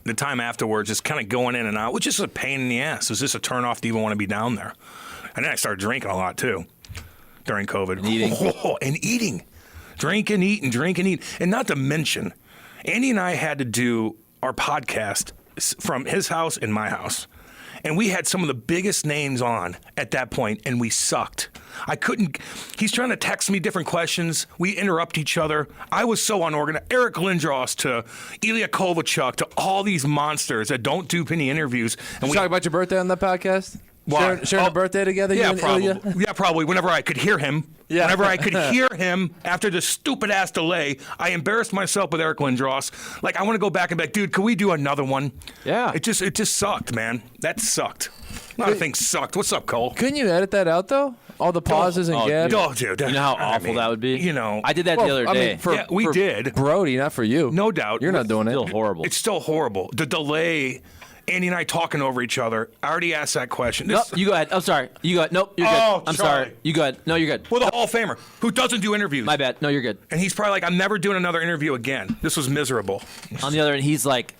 Speaker 2: the time afterwards is kind of going in and out, which is a pain in the ass. It was just a turnoff to even want to be down there. And then I started drinking a lot, too, during COVID.
Speaker 1: And eating.
Speaker 2: And eating. Drink and eat. And not to mention, Andy and I had to do our podcast from his house and my house. And we had some of the biggest names on at that point, and we sucked. He's trying to text me different questions. We interrupt each other. I was so unorganized. Eric Lindros to Ilya Kovachuk to all these monsters that don't do any interviews.
Speaker 3: And we talk about your birthday on that podcast? Sharing a birthday together?
Speaker 2: Yeah,
Speaker 3: you and
Speaker 2: probably.
Speaker 3: Ilya?
Speaker 2: Yeah, probably. Whenever I could hear him. Yeah. Whenever I could hear him after the stupid ass delay, I embarrassed myself with Eric Lindros. Like, I want to go back and be like, dude, could we do another one?
Speaker 1: Yeah.
Speaker 2: It just sucked, man. That sucked. A lot of things sucked. What's up, Cole?
Speaker 3: Couldn't you edit that out, though? All the pauses and gaps?
Speaker 2: Oh, dude.
Speaker 1: You know how awful that would be?
Speaker 2: You know.
Speaker 1: I did that the other day.
Speaker 2: We did.
Speaker 3: Brody, not for you.
Speaker 2: No doubt.
Speaker 3: You're not doing it.
Speaker 1: Still horrible.
Speaker 2: It's still horrible. The delay, Andy and I talking over each other. I already asked that question.
Speaker 1: Nope, you go ahead. I'm sorry. You go ahead. Nope, you're good. I'm sorry. You go ahead. No, you're good.
Speaker 2: Well, the Hall of Famer who doesn't do interviews.
Speaker 1: My bad. No, you're good.
Speaker 2: And he's probably like, I'm never doing another interview again. This was miserable.
Speaker 1: On the other end, he's like,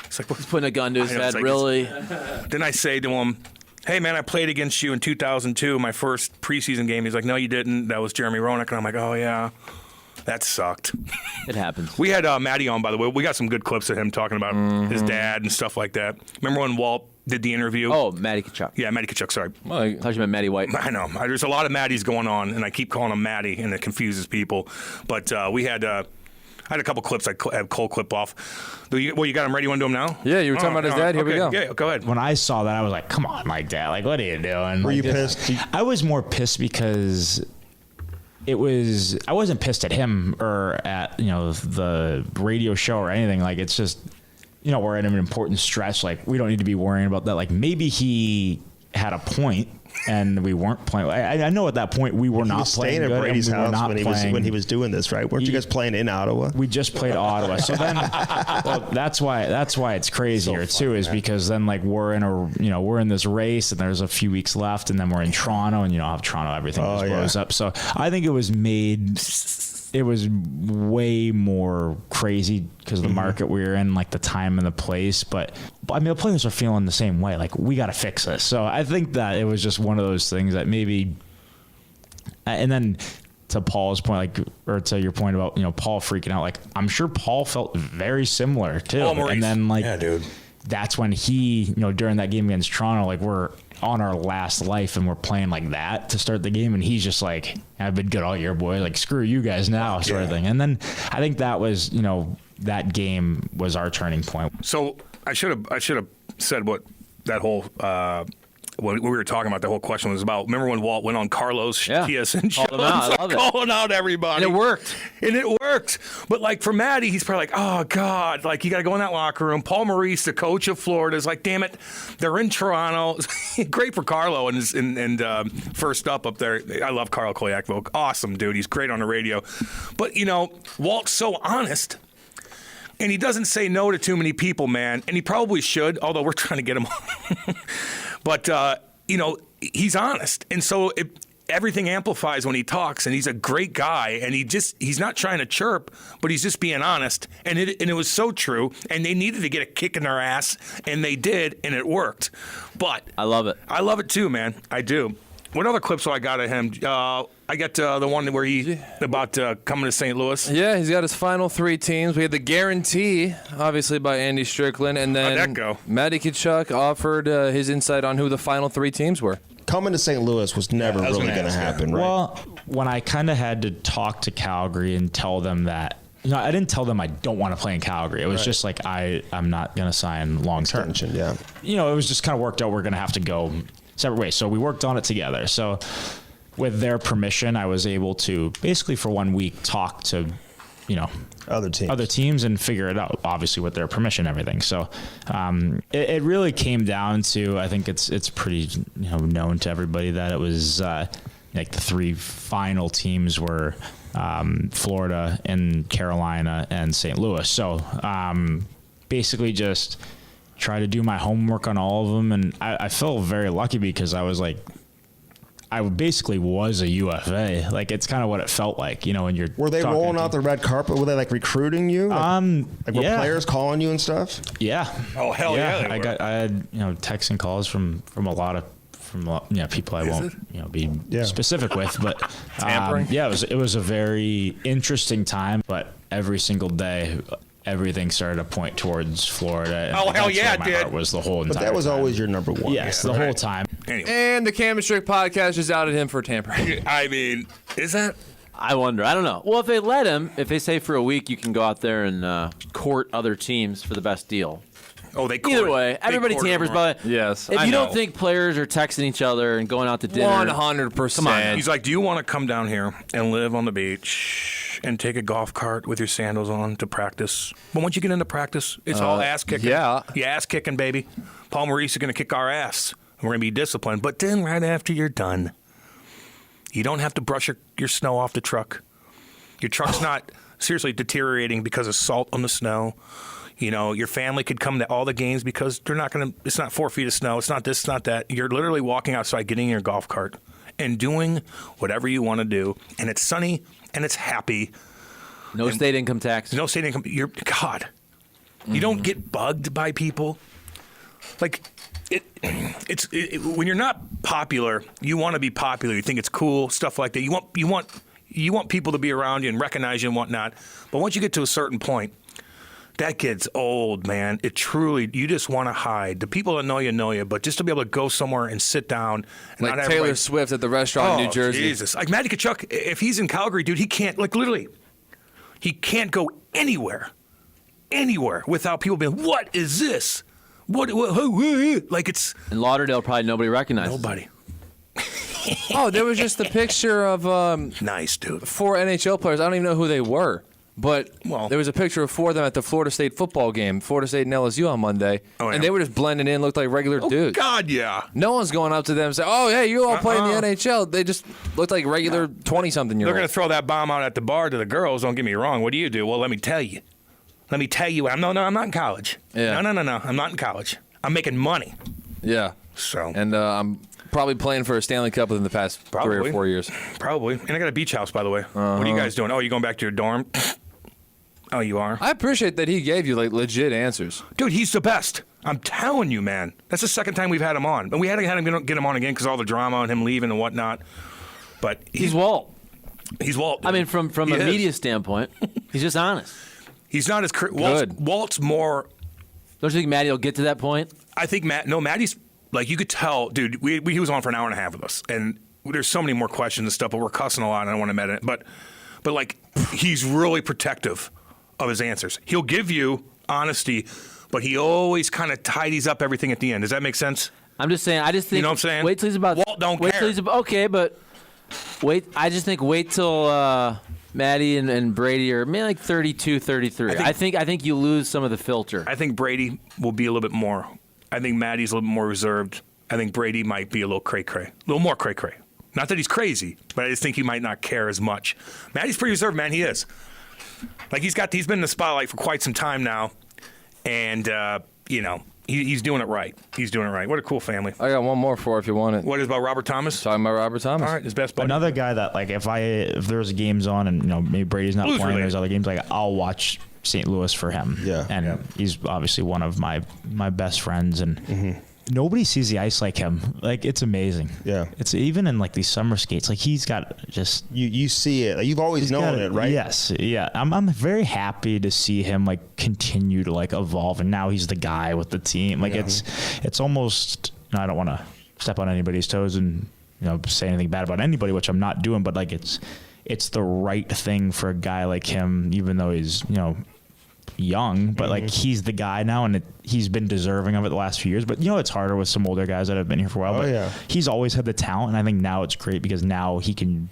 Speaker 1: he's putting a gun to his head. Really?
Speaker 2: Then I say to him, hey, man, I played against you in 2002, my first preseason game. He's like, no, you didn't. That was Jeremy Roenick. And I'm like, oh, yeah. That sucked.
Speaker 1: It happens.
Speaker 2: We had Matty on, by the way. We got some good clips of him talking about his dad and stuff like that. Remember when Walt did the interview?
Speaker 1: Oh, Matty Tkachuk.
Speaker 2: Yeah, Matty Tkachuk, sorry.
Speaker 1: Well, I thought you meant Matty White.
Speaker 2: I know. There's a lot of Maddys going on, and I keep calling him Matty, and it confuses people. But we had... I had a couple clips I had Cole clip off. You got him ready? You want to do them now?
Speaker 3: Yeah, you were talking about his dad. Here we go.
Speaker 2: Yeah, go ahead.
Speaker 15: When I saw that, I was like, come on, my dad. Like, what are you doing?
Speaker 16: Were
Speaker 15: like,
Speaker 16: you pissed?
Speaker 15: I was more pissed because I wasn't pissed at him or at, the radio show or anything. Like, it's just, we're at an important stretch. Like, we don't need to be worrying about that. Like, maybe he had a point. And we weren't playing. I know at that point we were not playing good.
Speaker 16: Staying at Brady's house
Speaker 15: when
Speaker 16: he was doing this, right? Weren't you guys playing in Ottawa?
Speaker 15: We just played Ottawa. So then, well, that's why it's crazier too, is because then like we're in this race and there's a few weeks left, and then we're in Toronto, and how Toronto everything just blows up. So I think it was way more crazy because of the market we were in, like the time and the place. But I mean, the players are feeling the same way. Like, we got to fix this. So I think that it was just one of those things that maybe, and then to Paul's point, or to your point about, Paul freaking out, like, I'm sure Paul felt very similar too. And then yeah, dude, that's when he, during that game against Toronto, like, we're on our last life and we're playing like that to start the game, and he's just like, I've been good all year, boy, like, screw you guys now, sort of thing. And then I think that was, that game was our turning point.
Speaker 2: So I should have said what that whole what we were talking about, the whole question was about. Remember when Walt went on Carlos TSN show? Calling out everybody.
Speaker 1: And it worked.
Speaker 2: But like for Matty, he's probably like, oh God, like you got to go in that locker room. Paul Maurice, the coach of Florida, is like, damn it, they're in Toronto. Great for Carlo and first up there. I love Carl Koyakville. Awesome dude. He's great on the radio. But Walt's so honest. And he doesn't say no to too many people, man. And he probably should, although we're trying to get him on. But, he's honest. And so everything amplifies when he talks. And he's a great guy. And he's not trying to chirp, but he's just being honest. And it was so true. And they needed to get a kick in their ass. And they did. And it worked. But
Speaker 1: I love it.
Speaker 2: I love it too, man. I do. What other clips do I got of him? I got the one where he about coming to St. Louis.
Speaker 3: Yeah, he's got his final 3 teams. We had the guarantee, obviously, by Andy Strickland. And then
Speaker 2: how'd that go?
Speaker 3: Matty Tkachuk offered his insight on who the final 3 teams were.
Speaker 16: Coming to St. Louis was never really going to happen, right?
Speaker 15: Well, when I kind of had to talk to Calgary and tell them that, I didn't tell them I don't want to play in Calgary. It was just like, I'm not going to sign long term.
Speaker 16: Yeah.
Speaker 15: It was just kind of worked out. We're going to have to go separate ways. So we worked on it together. So with their permission, I was able to basically for 1 week talk to, other teams and figure it out, obviously with their permission and everything. So it really came down to, I think it's pretty known to everybody that it was like the 3 final teams were Florida and Carolina and St. Louis. So basically just try to do my homework on all of them, and I feel very lucky because I was like, I basically was a UFA. Like, it's kind of what it felt like, when you're.
Speaker 16: Were they rolling out the red carpet? Were they like recruiting you? Were players calling you and stuff?
Speaker 15: Yeah.
Speaker 2: Oh hell yeah!
Speaker 15: I had texts and calls from a lot of people I won't be specific with, but it was a very interesting time. But every single day, everything started to point towards Florida.
Speaker 2: Oh, hell yeah, it
Speaker 15: my
Speaker 2: did.
Speaker 15: heart was the whole entire
Speaker 16: But that was
Speaker 15: time.
Speaker 16: always your number one.
Speaker 15: Yes, the whole time.
Speaker 2: Anyway.
Speaker 3: And the Cam and Strick podcast just outed him for tampering.
Speaker 2: I mean, is that?
Speaker 1: I wonder. I don't know. Well, if they let him, if they say for a week you can go out there and court other teams for the best deal.
Speaker 2: Oh, they
Speaker 1: Either way, everybody tampers. But
Speaker 3: yes,
Speaker 1: if you don't think players are texting each other and going out to dinner,
Speaker 3: 100%.
Speaker 1: Come on.
Speaker 2: He's like, do you want to come down here and live on the beach and take a golf cart with your sandals on to practice? But once you get into practice, it's all ass kicking.
Speaker 3: Yeah.
Speaker 2: You ass kicking, baby. Paul Maurice is going to kick our ass. We're going to be disciplined. But then right after you're done, you don't have to brush your snow off the truck. Your truck's not seriously deteriorating because of salt on the snow. You know, your family could come to all the games because they're not going to, it's not 4 feet of snow. It's not this, it's not that. You're literally walking outside, getting in your golf cart and doing whatever you want to do. And it's sunny and it's happy.
Speaker 1: No state income tax.
Speaker 2: No state income. You don't get bugged by people. Like, when you're not popular, you want to be popular. You think it's cool, stuff like that. You want people to be around you and recognize you and whatnot. But once you get to a certain point, that gets old, man. It truly, you just want to hide. The people that know you, but just to be able to go somewhere and sit down. And
Speaker 3: like
Speaker 2: not
Speaker 3: Taylor Swift at the restaurant in New Jersey.
Speaker 2: Jesus. Like Matty Tkachuk, if he's in Calgary, dude, he can't, like literally, he can't go anywhere without people being, what is this? What like it's.
Speaker 1: In Lauderdale, probably nobody recognizes.
Speaker 2: Nobody.
Speaker 3: Oh, there was just the picture of
Speaker 2: nice, dude.
Speaker 3: 4 NHL players. I don't even know who they were. But there was a picture of 4 of them at the Florida State football game, Florida State and LSU on Monday, and they were just blending in, looked like regular dudes.
Speaker 2: God, yeah.
Speaker 3: No one's going up to them and saying, oh, hey, you all play in the NHL. They just looked like regular 20-something-year-olds.
Speaker 2: They're going to throw that bomb out at the bar to the girls. Don't get me wrong. What do you do? Well, let me tell you. I'm not in college.
Speaker 3: Yeah.
Speaker 2: No. I'm not in college. I'm making money.
Speaker 3: Yeah.
Speaker 2: So.
Speaker 3: And I'm probably playing for a Stanley Cup within the past 3 or 4 years.
Speaker 2: Probably. And I got a beach house, by the way. What are you guys doing? Oh, you going back to your dorm? Oh, you are?
Speaker 3: I appreciate that he gave you like legit answers.
Speaker 2: Dude, he's the best. I'm telling you, man. That's the second time we've had him on. But we had him get him on again because all the drama and him leaving and whatnot. But
Speaker 1: he's Walt.
Speaker 2: He's Walt.
Speaker 1: I mean, from a media standpoint, he's just honest.
Speaker 2: He's not as Walt's more.
Speaker 1: Don't you think Matty will get to that point?
Speaker 2: I think Matty's like, you could tell, dude. He was on for an hour and a half with us, and there's so many more questions and stuff. But we're cussing a lot, and I don't want to admit it. But like, he's really protective of his answers. He'll give you honesty, but he always kind of tidies up everything at the end. Does that make sense?
Speaker 1: I'm just saying. I just think.
Speaker 2: You know what I'm saying?
Speaker 1: Wait till he's about.
Speaker 2: Walt don't
Speaker 1: wait
Speaker 2: care.
Speaker 1: Till he's about, okay, but wait. I just think wait till Matty and Brady are maybe like 32, 33. I think you lose some of the filter.
Speaker 2: I think Brady will be a little bit more. I think Matty's a little bit more reserved. I think Brady might be a little cray-cray. A little more cray-cray. Not that he's crazy, but I just think he might not care as much. Matty's pretty reserved, man. He is. Like, he's been in the spotlight for quite some time now, and, he's doing it right. He's doing it right. What a cool family.
Speaker 3: I got one more for if you want it.
Speaker 2: What is about Robert Thomas?
Speaker 3: Talking about Robert Thomas.
Speaker 2: All right, his best buddy.
Speaker 15: Another guy that, like, if there's games on and, maybe Brady's not
Speaker 2: Blues
Speaker 15: playing,
Speaker 2: related.
Speaker 15: there's other games, like, I'll watch St. Louis for him.
Speaker 16: Yeah.
Speaker 15: And he's obviously one of my best friends, and nobody sees the ice like him. Like, it's amazing.
Speaker 16: Yeah.
Speaker 15: It's even in, like, these summer skates, like, he's got just...
Speaker 16: You see it. Like, you've always known it, right?
Speaker 15: Yes. Yeah. I'm very happy to see him, like, continue to, like, evolve, and now he's the guy with the team. Like, it's almost... I don't want to step on anybody's toes and, say anything bad about anybody, which I'm not doing, but, like, it's the right thing for a guy like him, even though he's, young, but like he's the guy now, and he's been deserving of it the last few years. But it's harder with some older guys that have been here for a while. But he's always had the talent, and I think now it's great because now he can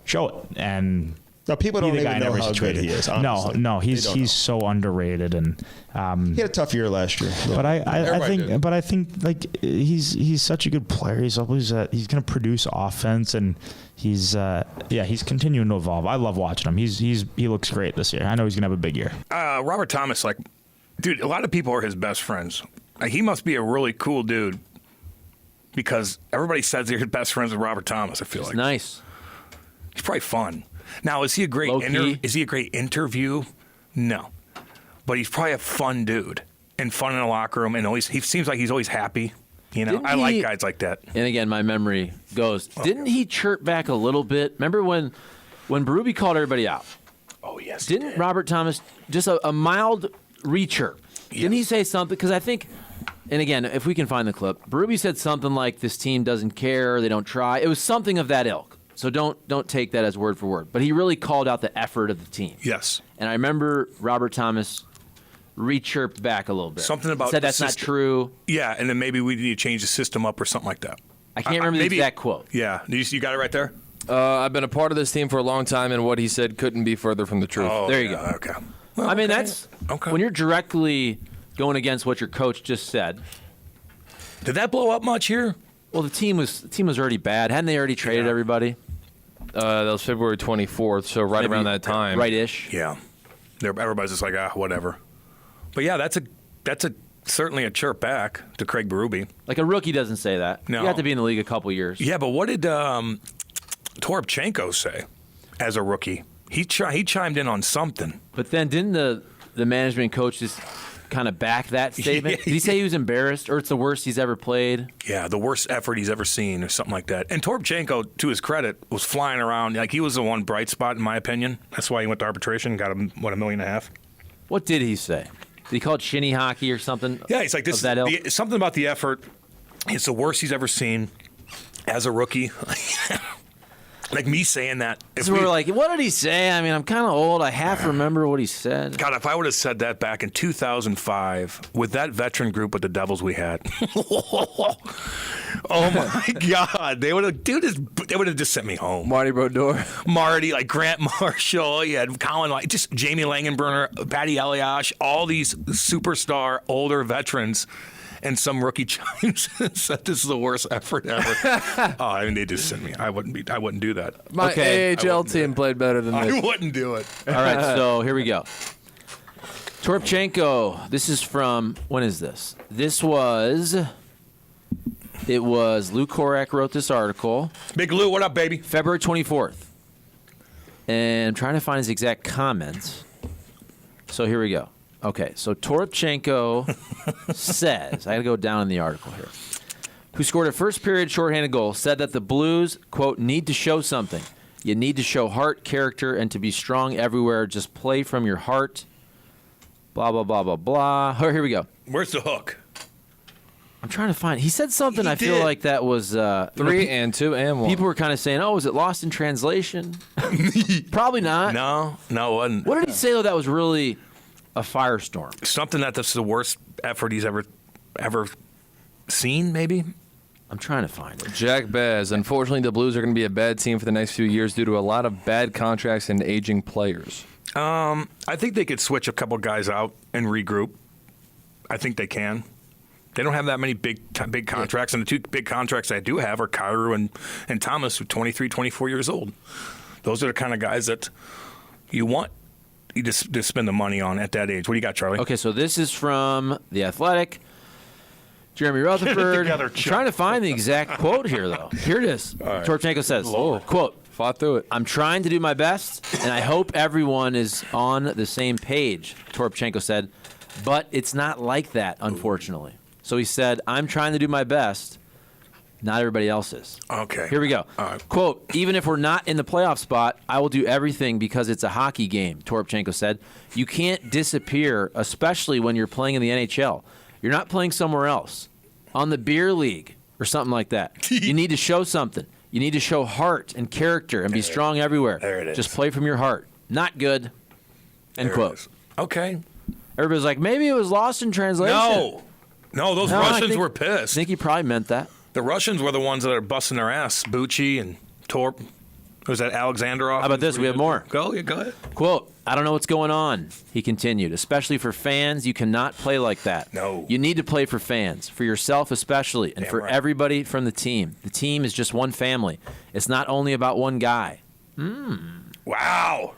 Speaker 15: show it. And
Speaker 16: now people don't even know how good he is. Honestly.
Speaker 15: No, he's so underrated, and
Speaker 16: he had a tough year last year.
Speaker 15: But I think like he's such a good player. He's always he's going to produce offense, and he's continuing to evolve. I love watching him. He looks great this year. I know he's gonna have a big year.
Speaker 2: Robert Thomas, like, dude, a lot of people are his best friends. Like, he must be a really cool dude because everybody says they're best friends with Robert Thomas. I feel like
Speaker 1: nice.
Speaker 2: He's probably fun. Now, is he a great interview? No, but he's probably a fun dude and fun in the locker room, and he seems like he's always happy. I like guys like that.
Speaker 1: And again, my memory goes. Didn't he chirp back a little bit? Remember when Berube called everybody out?
Speaker 2: Oh, yes.
Speaker 1: Didn't Robert Thomas just a mild Reacher. Didn't he say something? Because I think, and again, if we can find the clip, Berube said something like, this team doesn't care, they don't try. It was something of that ilk. So don't take that as word for word. But he really called out the effort of the team.
Speaker 2: Yes.
Speaker 1: And I remember Robert Thomas re-chirped back a little bit.
Speaker 2: Something about
Speaker 1: said that's not true.
Speaker 2: Yeah, and then maybe we need to change the system up or something like that.
Speaker 1: I can't remember the exact quote.
Speaker 2: Yeah. You got it right there?
Speaker 3: I've been a part of this team for a long time, and what he said couldn't be further from the truth.
Speaker 2: Oh,
Speaker 1: there you go.
Speaker 2: Okay.
Speaker 1: Well, I mean, that's when you're directly going against what your coach just said.
Speaker 2: Did that blow up much here?
Speaker 1: Well, the team was already bad. Hadn't they already traded everybody?
Speaker 3: That was February 24th, so right around that time.
Speaker 1: Right-ish.
Speaker 2: Yeah. Everybody's just like, whatever. But yeah, that's certainly a chirp back to Craig Berube.
Speaker 1: Like a rookie doesn't say that.
Speaker 2: No.
Speaker 1: You have to be in the league a couple years.
Speaker 2: Yeah, but what did Toropchenko say as a rookie? He chimed in on something.
Speaker 1: But then didn't the management coach just kind of back that statement? Did he say he was embarrassed or it's the worst he's ever played?
Speaker 2: Yeah, the worst effort he's ever seen or something like that. And Toropchenko, to his credit, was flying around. Like, he was the one bright spot, in my opinion. That's why he went to arbitration, got $1.5 million. What
Speaker 1: did he say? Did he call it shinny hockey or something?
Speaker 2: Yeah, he's like, this something about the effort. It's the worst he's ever seen as a rookie. Like me saying that.
Speaker 1: So we're like, what did he say? I mean, I'm kind of old. I half remember what he said.
Speaker 2: God, if I would have said that back in 2005 with that veteran group with the Devils we had. Oh, my God. They would have just sent me home.
Speaker 3: Marty Brodeur.
Speaker 2: Marty, like Grant Marshall. You had Colin, like just Jamie Langenbrunner, Patty Eliash, all these superstar older veterans. And some rookie chimes and said this is the worst effort ever. I mean, they just sent me. I wouldn't do that.
Speaker 3: My AHL team played better than this.
Speaker 2: I wouldn't do it.
Speaker 1: All right, so here we go. Toropchenko. This is from, when is this? It was Lou Korak wrote this article.
Speaker 2: Big Lou, what up, baby?
Speaker 1: February 24th. And I'm trying to find his exact comments. So here we go. Okay, so Toropchenko says, I got to go down in the article here, who scored a first period shorthanded goal, said that the Blues, quote, need to show something. You need to show heart, character, and to be strong everywhere. Just play from your heart. Blah, blah, blah, blah, blah. Oh, here we go.
Speaker 2: Where's the hook?
Speaker 1: I'm trying to find. He said something. I feel like that was
Speaker 3: 3 and 2 and 1.
Speaker 1: People were kind of saying, "Oh, was it lost in translation?" Probably not.
Speaker 2: No, it wasn't.
Speaker 1: What did he say though? That was really a firestorm.
Speaker 2: Something that's the worst effort he's ever seen. Maybe.
Speaker 1: I'm trying to find it.
Speaker 3: Jack Bez. Unfortunately, the Blues are going to be a bad team for the next few years due to a lot of bad contracts and aging players.
Speaker 2: I think they could switch a couple guys out and regroup. I think they can. They don't have that many big contracts, and the two big contracts they do have are Kyrou and Thomas, who are 23, 24 years old. Those are the kind of guys that you want you to spend the money on at that age. What do you got, Charlie?
Speaker 1: Okay, so this is from The Athletic. Jeremy Rutherford. I'm trying to find the exact quote here, though. Here it is. Right. Toropchenko says, quote,
Speaker 3: fought through it.
Speaker 1: I'm trying to do my best, and I hope everyone is on the same page, Toropchenko said, but it's not like that, unfortunately. So he said, I'm trying to do my best. Not everybody else is.
Speaker 2: Okay.
Speaker 1: Here we go. Quote, even if we're not in the playoff spot, I will do everything because it's a hockey game, Toropchenko said. You can't disappear, especially when you're playing in the NHL. You're not playing somewhere else, on the beer league or something like that. You need to show something. You need to show heart and character and be strong everywhere.
Speaker 2: There it is.
Speaker 1: Just play from your heart. Not good. End quote.
Speaker 2: Okay.
Speaker 1: Everybody's like, maybe it was lost in translation.
Speaker 2: No, those Russians were pissed.
Speaker 1: I think he probably meant that.
Speaker 2: The Russians were the ones that are busting their ass. Bucci and Torp. Was that Alexandrov?
Speaker 1: How about this? We have more.
Speaker 2: Go ahead.
Speaker 1: Quote, I don't know what's going on, he continued. Especially for fans, you cannot play like that.
Speaker 2: No.
Speaker 1: You need to play for fans, for yourself especially, and for everybody from the team. The team is just one family. It's not only about one guy.
Speaker 2: Wow.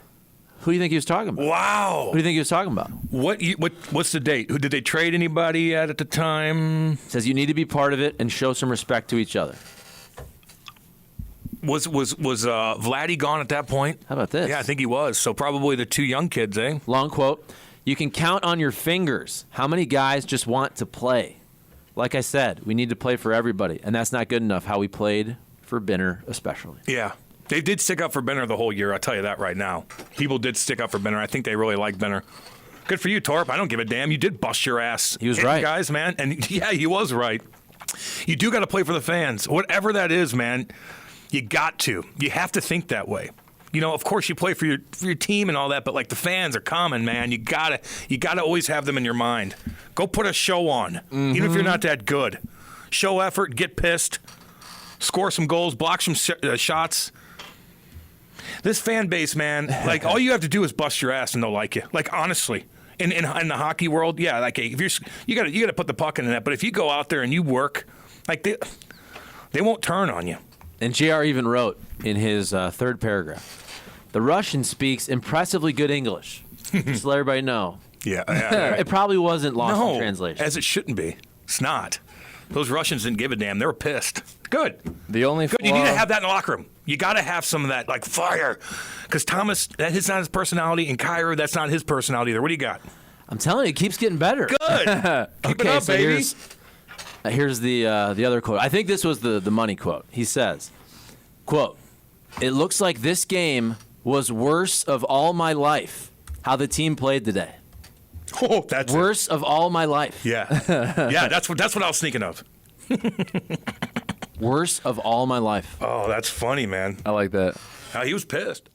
Speaker 1: Who do you think he was talking about?
Speaker 2: Wow.
Speaker 1: Who do you think he was talking about?
Speaker 2: What's the date? Who did they trade anybody at the time?
Speaker 1: Says you need to be part of it and show some respect to each other.
Speaker 2: Was Vladdy gone at that point?
Speaker 1: How about this?
Speaker 2: Yeah, I think he was. So probably the two young kids, eh?
Speaker 1: Long quote. You can count on your fingers how many guys just want to play. Like I said, we need to play for everybody, and that's not good enough how we played for Binner especially.
Speaker 2: Yeah. They did stick up for Benner the whole year, I'll tell you that right now. People did stick up for Benner. I think they really like Benner. Good for you, Torp. I don't give a damn. You did bust your ass.
Speaker 1: He was right.
Speaker 2: Guys, man. And yeah, he was right. You do got to play for the fans. Whatever that is, man, you got to. You have to think that way. You know, of course you play for your team and all that, but like the fans are common, man. You gotta always have them in your mind. Go put a show on, even if you're not that good. Show effort, get pissed, score some goals, block some shots. This fan base, man, like all you have to do is bust your ass and they'll like you. Like honestly. In the hockey world, yeah, like if you got to put the puck in the net, but if you go out there and you work, like they won't turn on you.
Speaker 1: And JR even wrote in his third paragraph, the Russian speaks impressively good English. Just to let everybody know.
Speaker 2: Yeah.
Speaker 1: It probably wasn't lost in translation.
Speaker 2: As it shouldn't be. It's not. Those Russians didn't give a damn. They were pissed. Good.
Speaker 3: The only
Speaker 2: Good. You need to have that in the locker room. You got to have some of that, like fire. Because Thomas, that's not his personality, and Kyra, that's not his personality either. What do you got?
Speaker 1: I'm telling you, it keeps getting better.
Speaker 2: Good. Keep it up,
Speaker 1: so
Speaker 2: baby.
Speaker 1: Here's the other quote. I think this was the money quote. He says, quote, "It looks like this game was worst of all my life, how the team played today."
Speaker 2: Oh, that's
Speaker 1: worst of all my life.
Speaker 2: Yeah. Yeah, that's what I was thinking of.
Speaker 1: Worst of all my life.
Speaker 2: Oh, that's funny, man.
Speaker 3: I like that.
Speaker 2: He was pissed.